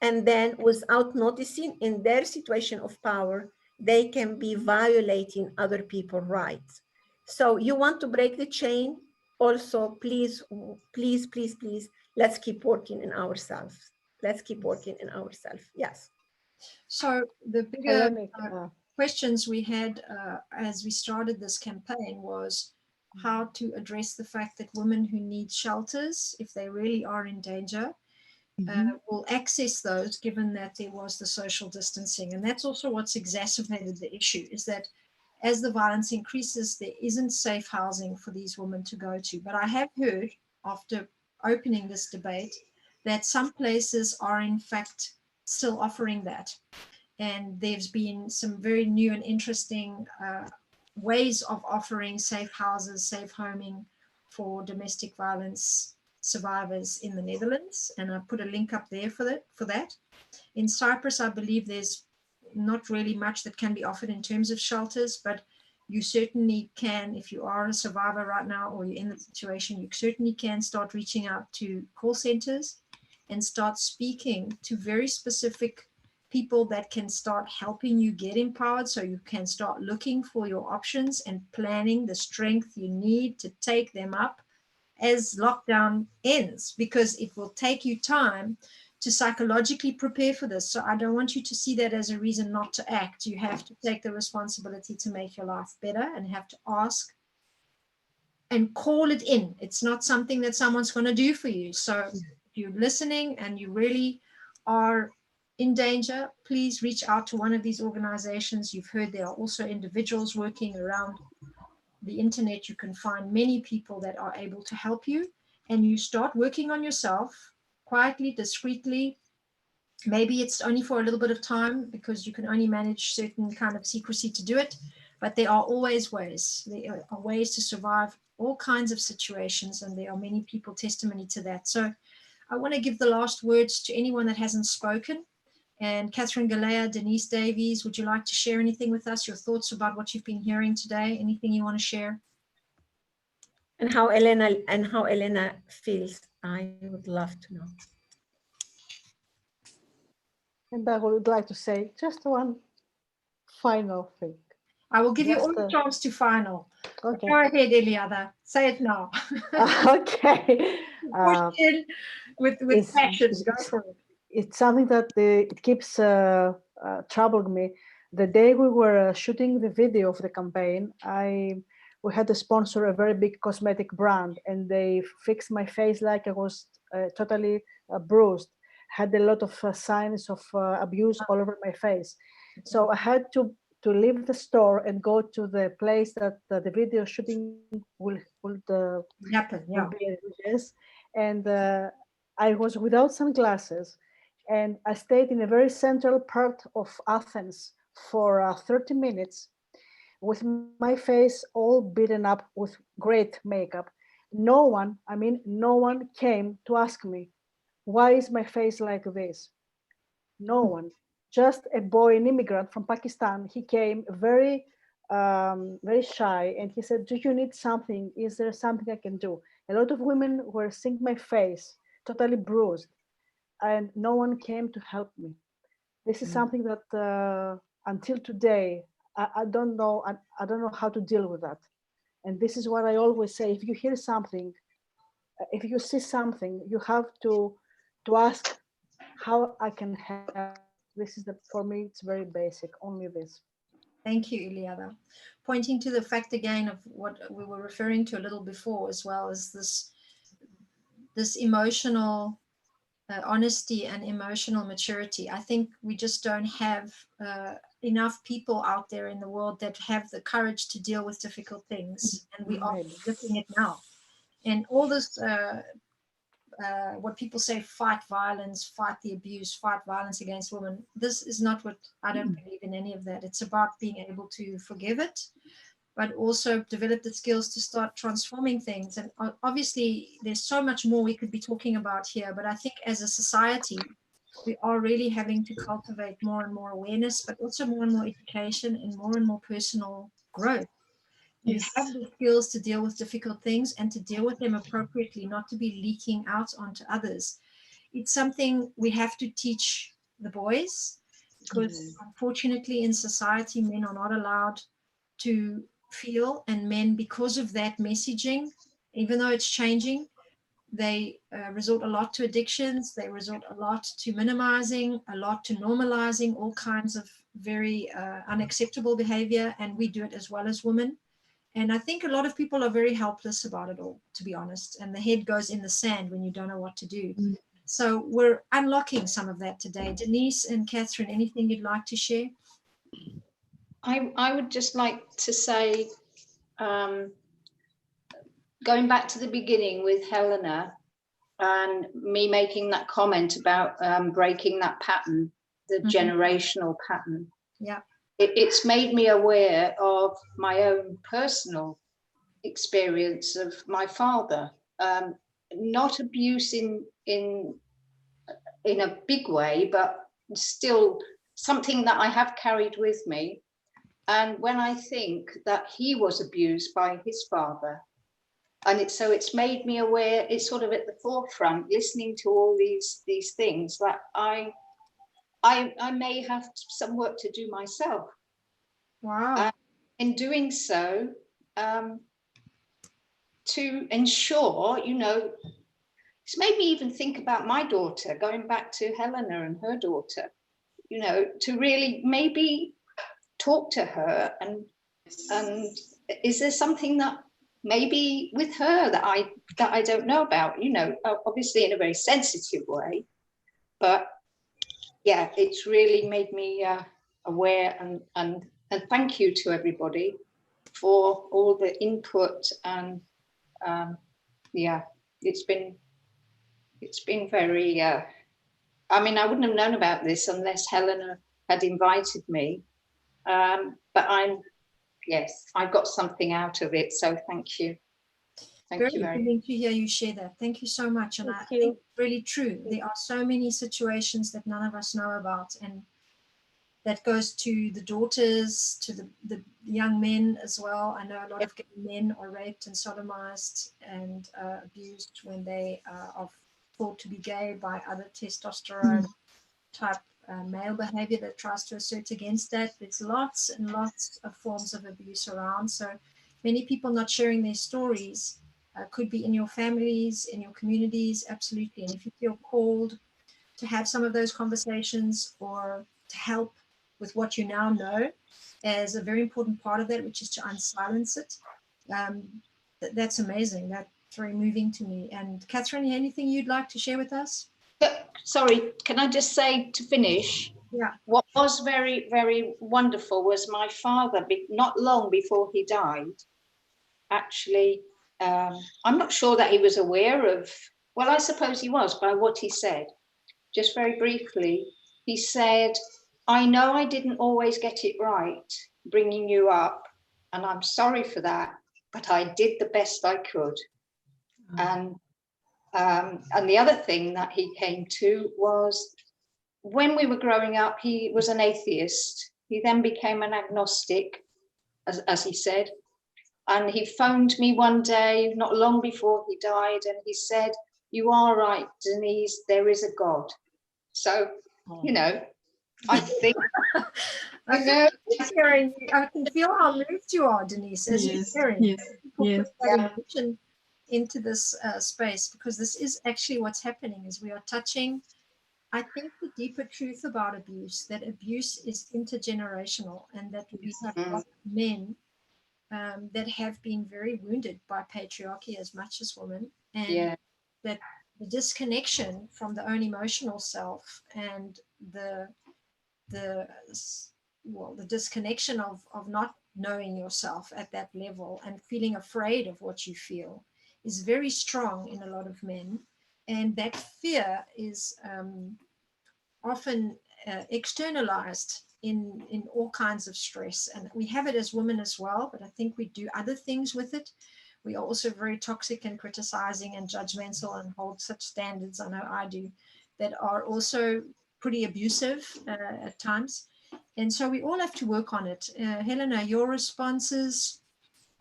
Speaker 1: and then without noticing in their situation of power, they can be violating other people's rights. So you want to break the chain? Also, please, please, please, please, let's keep working in ourselves. Let's keep working in ourselves. Yes.
Speaker 3: So the bigger questions we had as we started this campaign was how to address the fact that women who need shelters, if they really are in danger, will access those, given that there was the social distancing. And that's also what's exacerbated the issue, is that as the violence increases, there isn't safe housing for these women to go to. But I have heard, after opening this debate, that some places are in fact still offering that. And there's been some very new and interesting ways of offering safe houses, safe homing for domestic violence survivors in the Netherlands. And I put a link up there for that. In Cyprus, I believe there's not really much that can be offered in terms of shelters, but you certainly can, if you are a survivor right now or you're in the situation, you certainly can start reaching out to call centers and start speaking to very specific people that can start helping you get empowered, so you can start looking for your options and planning the strength you need to take them up as lockdown ends, because it will take you time to psychologically prepare for this. So I don't want you to see that as a reason not to act. You have to take the responsibility to make your life better and have to ask and call it in. It's not something that someone's going to do for you. So if you're listening and you really are in danger, please reach out to one of these organizations. You've heard there are also individuals working around the internet. You can find many people that are able to help you, and you start working on yourself quietly, discreetly. Maybe it's only for a little bit of time because you can only manage certain kind of secrecy to do it, but there are always ways. There are ways to survive all kinds of situations, and there are many people testimony to that. So I want to give the last words to anyone that hasn't spoken. And Catherine Galea, Denise Davies, would you like to share anything with us, your thoughts about what you've been hearing today? Anything you want to share?
Speaker 1: And how Elena feels, I would love to know.
Speaker 4: And I would like to say just one final thing.
Speaker 3: I will give you
Speaker 4: Just
Speaker 3: all the chance to final.
Speaker 4: Okay.
Speaker 3: Go ahead, Eliada. Say it now.
Speaker 4: Okay.
Speaker 3: Push in with passion. Go for it.
Speaker 4: It's something that it keeps troubling me. The day we were shooting the video of the campaign, we had to sponsor a very big cosmetic brand, and they fixed my face like I was totally bruised. Had a lot of signs of abuse all over my face. So I had to leave the store and go to the place that the video shooting will
Speaker 3: happen. Yeah.
Speaker 4: Be, yes. And I was without sunglasses, and I stayed in a very central part of Athens for 30 minutes with my face all beaten up with great makeup. No one came to ask me, why is my face like this? No one. Just a boy, an immigrant from Pakistan. He came very, very shy, and he said, do you need something? Is there something I can do? A lot of women were seeing my face, totally bruised, and no one came to help me. This is something that until today, I don't know. I don't know how to deal with that. And this is what I always say: if you hear something, if you see something, you have to ask how I can help. This is for me, it's very basic. Only this.
Speaker 3: Thank you, Eliada. Pointing to the fact again of what we were referring to a little before, as well as this emotional honesty and emotional maturity. I think we just don't have enough people out there in the world that have the courage to deal with difficult things, and we are looking at now. And all this, what people say, fight violence, fight the abuse, fight violence against women. This is not what, I don't believe in any of that. It's about being able to forgive it, but also develop the skills to start transforming things. And obviously there's so much more we could be talking about here, but I think as a society, we are really having to cultivate more and more awareness, but also more and more education and more personal growth. You have the skills to deal with difficult things and to deal with them appropriately, not to be leaking out onto others. It's something we have to teach the boys, because unfortunately in society, men are not allowed to feel, and men, because of that messaging, even though it's changing, they resort a lot to addictions, they resort a lot to minimizing, a lot to normalizing all kinds of very unacceptable behavior, and we do it as well as women. And I think a lot of people are very helpless about it all, to be honest, and the head goes in the sand when you don't know what to do. So we're unlocking some of that today. Denise and Catherine, anything you'd like to share?
Speaker 8: I would just like to say, going back to the beginning with Helena and me making that comment about breaking that pattern, the generational pattern.
Speaker 3: Yeah.
Speaker 8: It's made me aware of my own personal experience of my father. Not abuse in a big way, but still something that I have carried with me. And when I think that he was abused by his father, and it's made me aware, it's sort of at the forefront, listening to all these things, that I may have some work to do myself.
Speaker 3: Wow.
Speaker 8: In doing so, to ensure, it's made me even think about my daughter, going back to Helena and her daughter, to really maybe talk to her and is there something that maybe with her that I don't know about, you know, obviously in a very sensitive way. But yeah, it's really made me aware, and thank you to everybody for all the input, and yeah, it's been very I mean, I wouldn't have known about this unless Helena had invited me, but yes, I got something out of it, so thank you. Thank you
Speaker 3: Very
Speaker 8: very much.
Speaker 3: willing to hear you share that. Thank you so much. And I think it's really true. There are so many situations that none of us know about, and that goes to the daughters, to the young men as well. I know a lot of gay men are raped and sodomized and abused when they are thought to be gay by other testosterone type male behavior that tries to assert against that. There's lots and lots of forms of abuse around. So many people not sharing their stories could be in your families, in your communities, absolutely. And if you feel called to have some of those conversations or to help with what you now know as a very important part of that, which is to unsilence it, that's amazing. That's very moving to me. And Catherine, anything you'd like to share with us?
Speaker 8: Sorry, can I just say to finish?
Speaker 3: Yeah.
Speaker 8: What was very, very wonderful was my father, not long before he died, actually, I'm not sure that he was aware of, well, I suppose he was by what he said. Just very briefly, he said, I know I didn't always get it right bringing you up, and I'm sorry for that, but I did the best I could. And the other thing that he came to was, when we were growing up, he was an atheist. He then became an agnostic, as he said. And he phoned me one day, not long before he died, and he said, you are right, Denise, there is a God. So, you know, I think,
Speaker 3: I can feel how moved you are, Denise, as you're sharing.
Speaker 6: Yes.
Speaker 3: Put that emotion into this space, because this is actually what's happening, is we are touching, I think, the deeper truth about abuse, that abuse is intergenerational, and that we have a lot of men that have been very wounded by patriarchy as much as women, and that the disconnection from the own emotional self and the disconnection of not knowing yourself at that level and feeling afraid of what you feel is very strong in a lot of men. And that fear is often externalized in all kinds of stress. And we have it as women as well, but I think we do other things with it. We are also very toxic and criticizing and judgmental and hold such standards, I know I do, that are also pretty abusive at times. And so we all have to work on it. Helena, your responses,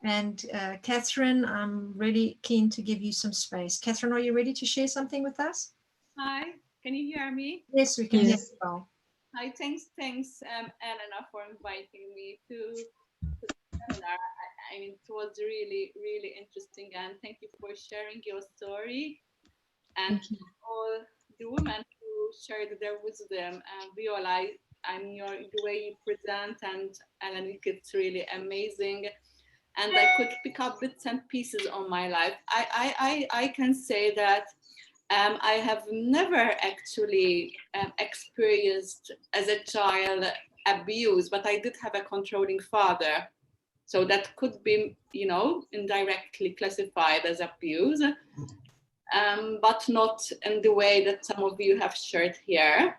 Speaker 3: and Catherine, I'm really keen to give you some space. Catherine, are you ready to share something with us?
Speaker 9: Hi, can you hear me?
Speaker 3: Yes, we can hear you well.
Speaker 9: Hi, thanks, Elena, for inviting me to the seminar. I mean, it was really, really interesting, and thank you for sharing your story. And all the women who shared their wisdom, and Viola, the way you present, and Ellen, it's really amazing. And I could pick up bits and pieces on my life. I can say that I have never actually experienced as a child abuse, but I did have a controlling father. So that could be, you know, indirectly classified as abuse, but not in the way that some of you have shared here.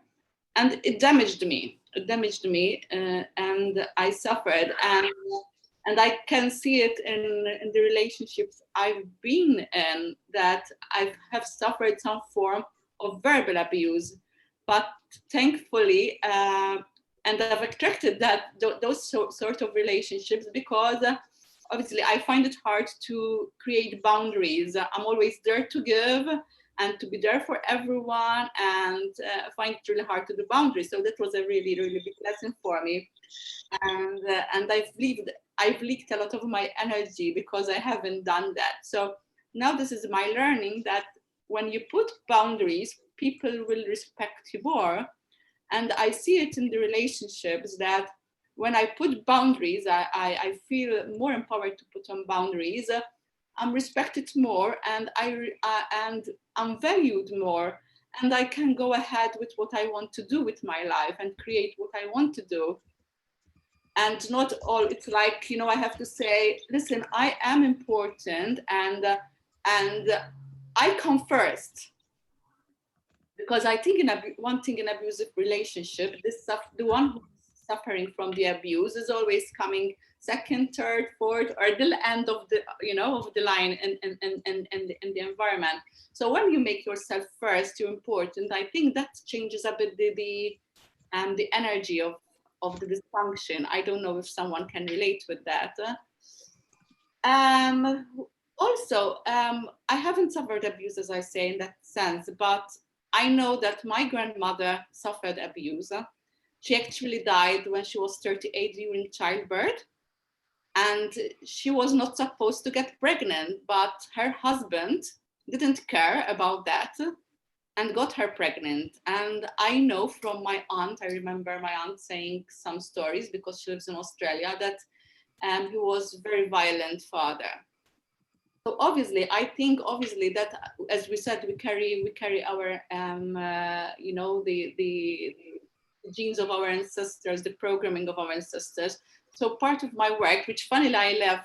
Speaker 9: And it damaged me. And I suffered. And I can see it in the relationships I've been in, that I have suffered some form of verbal abuse. But thankfully, and I've attracted those sort of relationships because obviously I find it hard to create boundaries. I'm always there to give and to be there for everyone, and find it really hard to do boundaries. So that was a really, really big lesson for me. And I've leaked a lot of my energy because I haven't done that. So now this is my learning, that when you put boundaries, people will respect you more. And I see it in the relationships that when I put boundaries, I feel more empowered to put on boundaries. I'm respected more, and I'm valued more, and I can go ahead with what I want to do with my life and create what I want to do. And not all, it's like, you know, I have to say, listen, I am important, and I come first. Because I think one thing in abusive relationship, the one who's suffering from the abuse is always coming second, third, fourth, or the end of the, you know, of the line in the environment. So when you make yourself first, you're important. I think that changes a bit the energy of the dysfunction. I don't know if someone can relate with that. Also, I haven't suffered abuse, as I say, in that sense, but I know that my grandmother suffered abuse. She actually died when she was 38 during childbirth, and she was not supposed to get pregnant, but her husband didn't care about that and got her pregnant. And I know from my aunt, I remember my aunt saying some stories, because she lives in Australia, that he was a very violent father. So obviously, I think obviously that, as we said, we carry our you know, the genes of our ancestors, the programming of our ancestors. So part of my work, which funnily I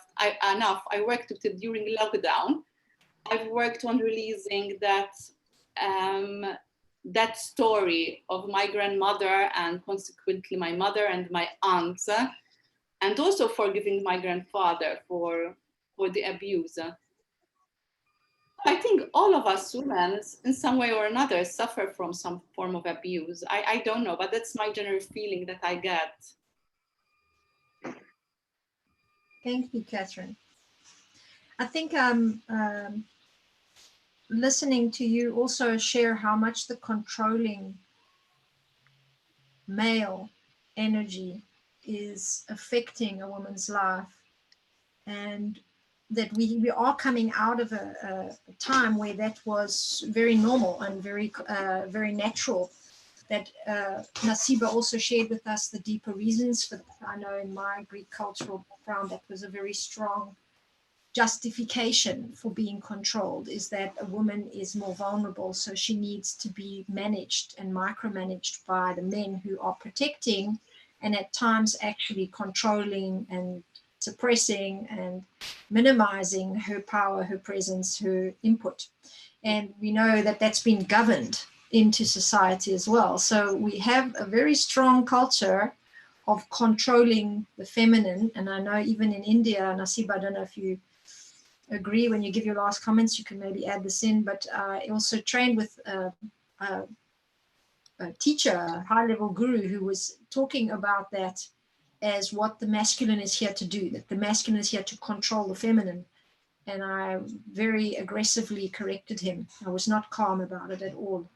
Speaker 9: worked with it during lockdown. I've worked on releasing that that story of my grandmother, and consequently my mother and my aunts, and also forgiving my grandfather for the abuse. I think all of us women, in some way or another, suffer from some form of abuse. I don't know, but that's my general feeling that I get.
Speaker 3: Thank you, Catherine. I think listening to you also share how much the controlling male energy is affecting a woman's life, and that we are coming out of a time where that was very normal and very natural. That Nasiba also shared with us the deeper reasons for that. I know in my Greek cultural background, that was a very strong justification for being controlled, is that a woman is more vulnerable, so she needs to be managed and micromanaged by the men who are protecting and at times actually controlling and suppressing and minimizing her power, her presence, her input. And we know that that's been governed into society as well. So we have a very strong culture of controlling the feminine. And I know even in India, Nasiba, I don't know if you agree, when you give your last comments, you can maybe add this in, but I also trained with a teacher, a high-level guru, who was talking about that as what the masculine is here to do, that the masculine is here to control the feminine. And I very aggressively corrected him. I was not calm about it at all.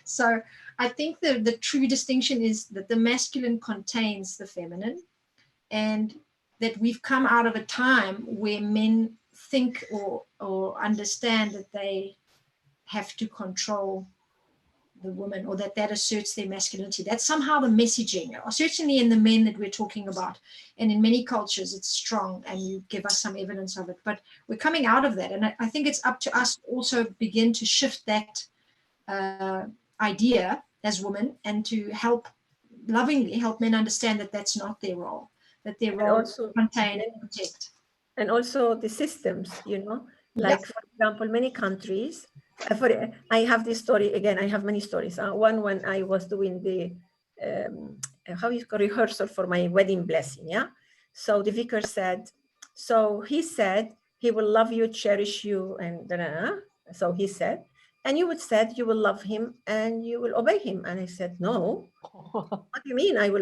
Speaker 3: So I think the true distinction is that the masculine contains the feminine, and that we've come out of a time where men think or understand that they have to control the woman, or that asserts their masculinity. That's somehow the messaging, or certainly in the men that we're talking about. And in many cultures, it's strong, and you give us some evidence of it. But we're coming out of that. And I think it's up to us to also begin to shift that idea as women, and to lovingly help men understand that that's not their role, that their role is to contain and protect.
Speaker 1: And also the systems, you know, like, for example, many countries, I have this story, again, I have many stories. One, when I was doing the, rehearsal for my wedding blessing, yeah? So the vicar said, so he said, he will love you, cherish you, and so he said, and you would said you will love him and you will obey him. And I said, no, what do you mean I will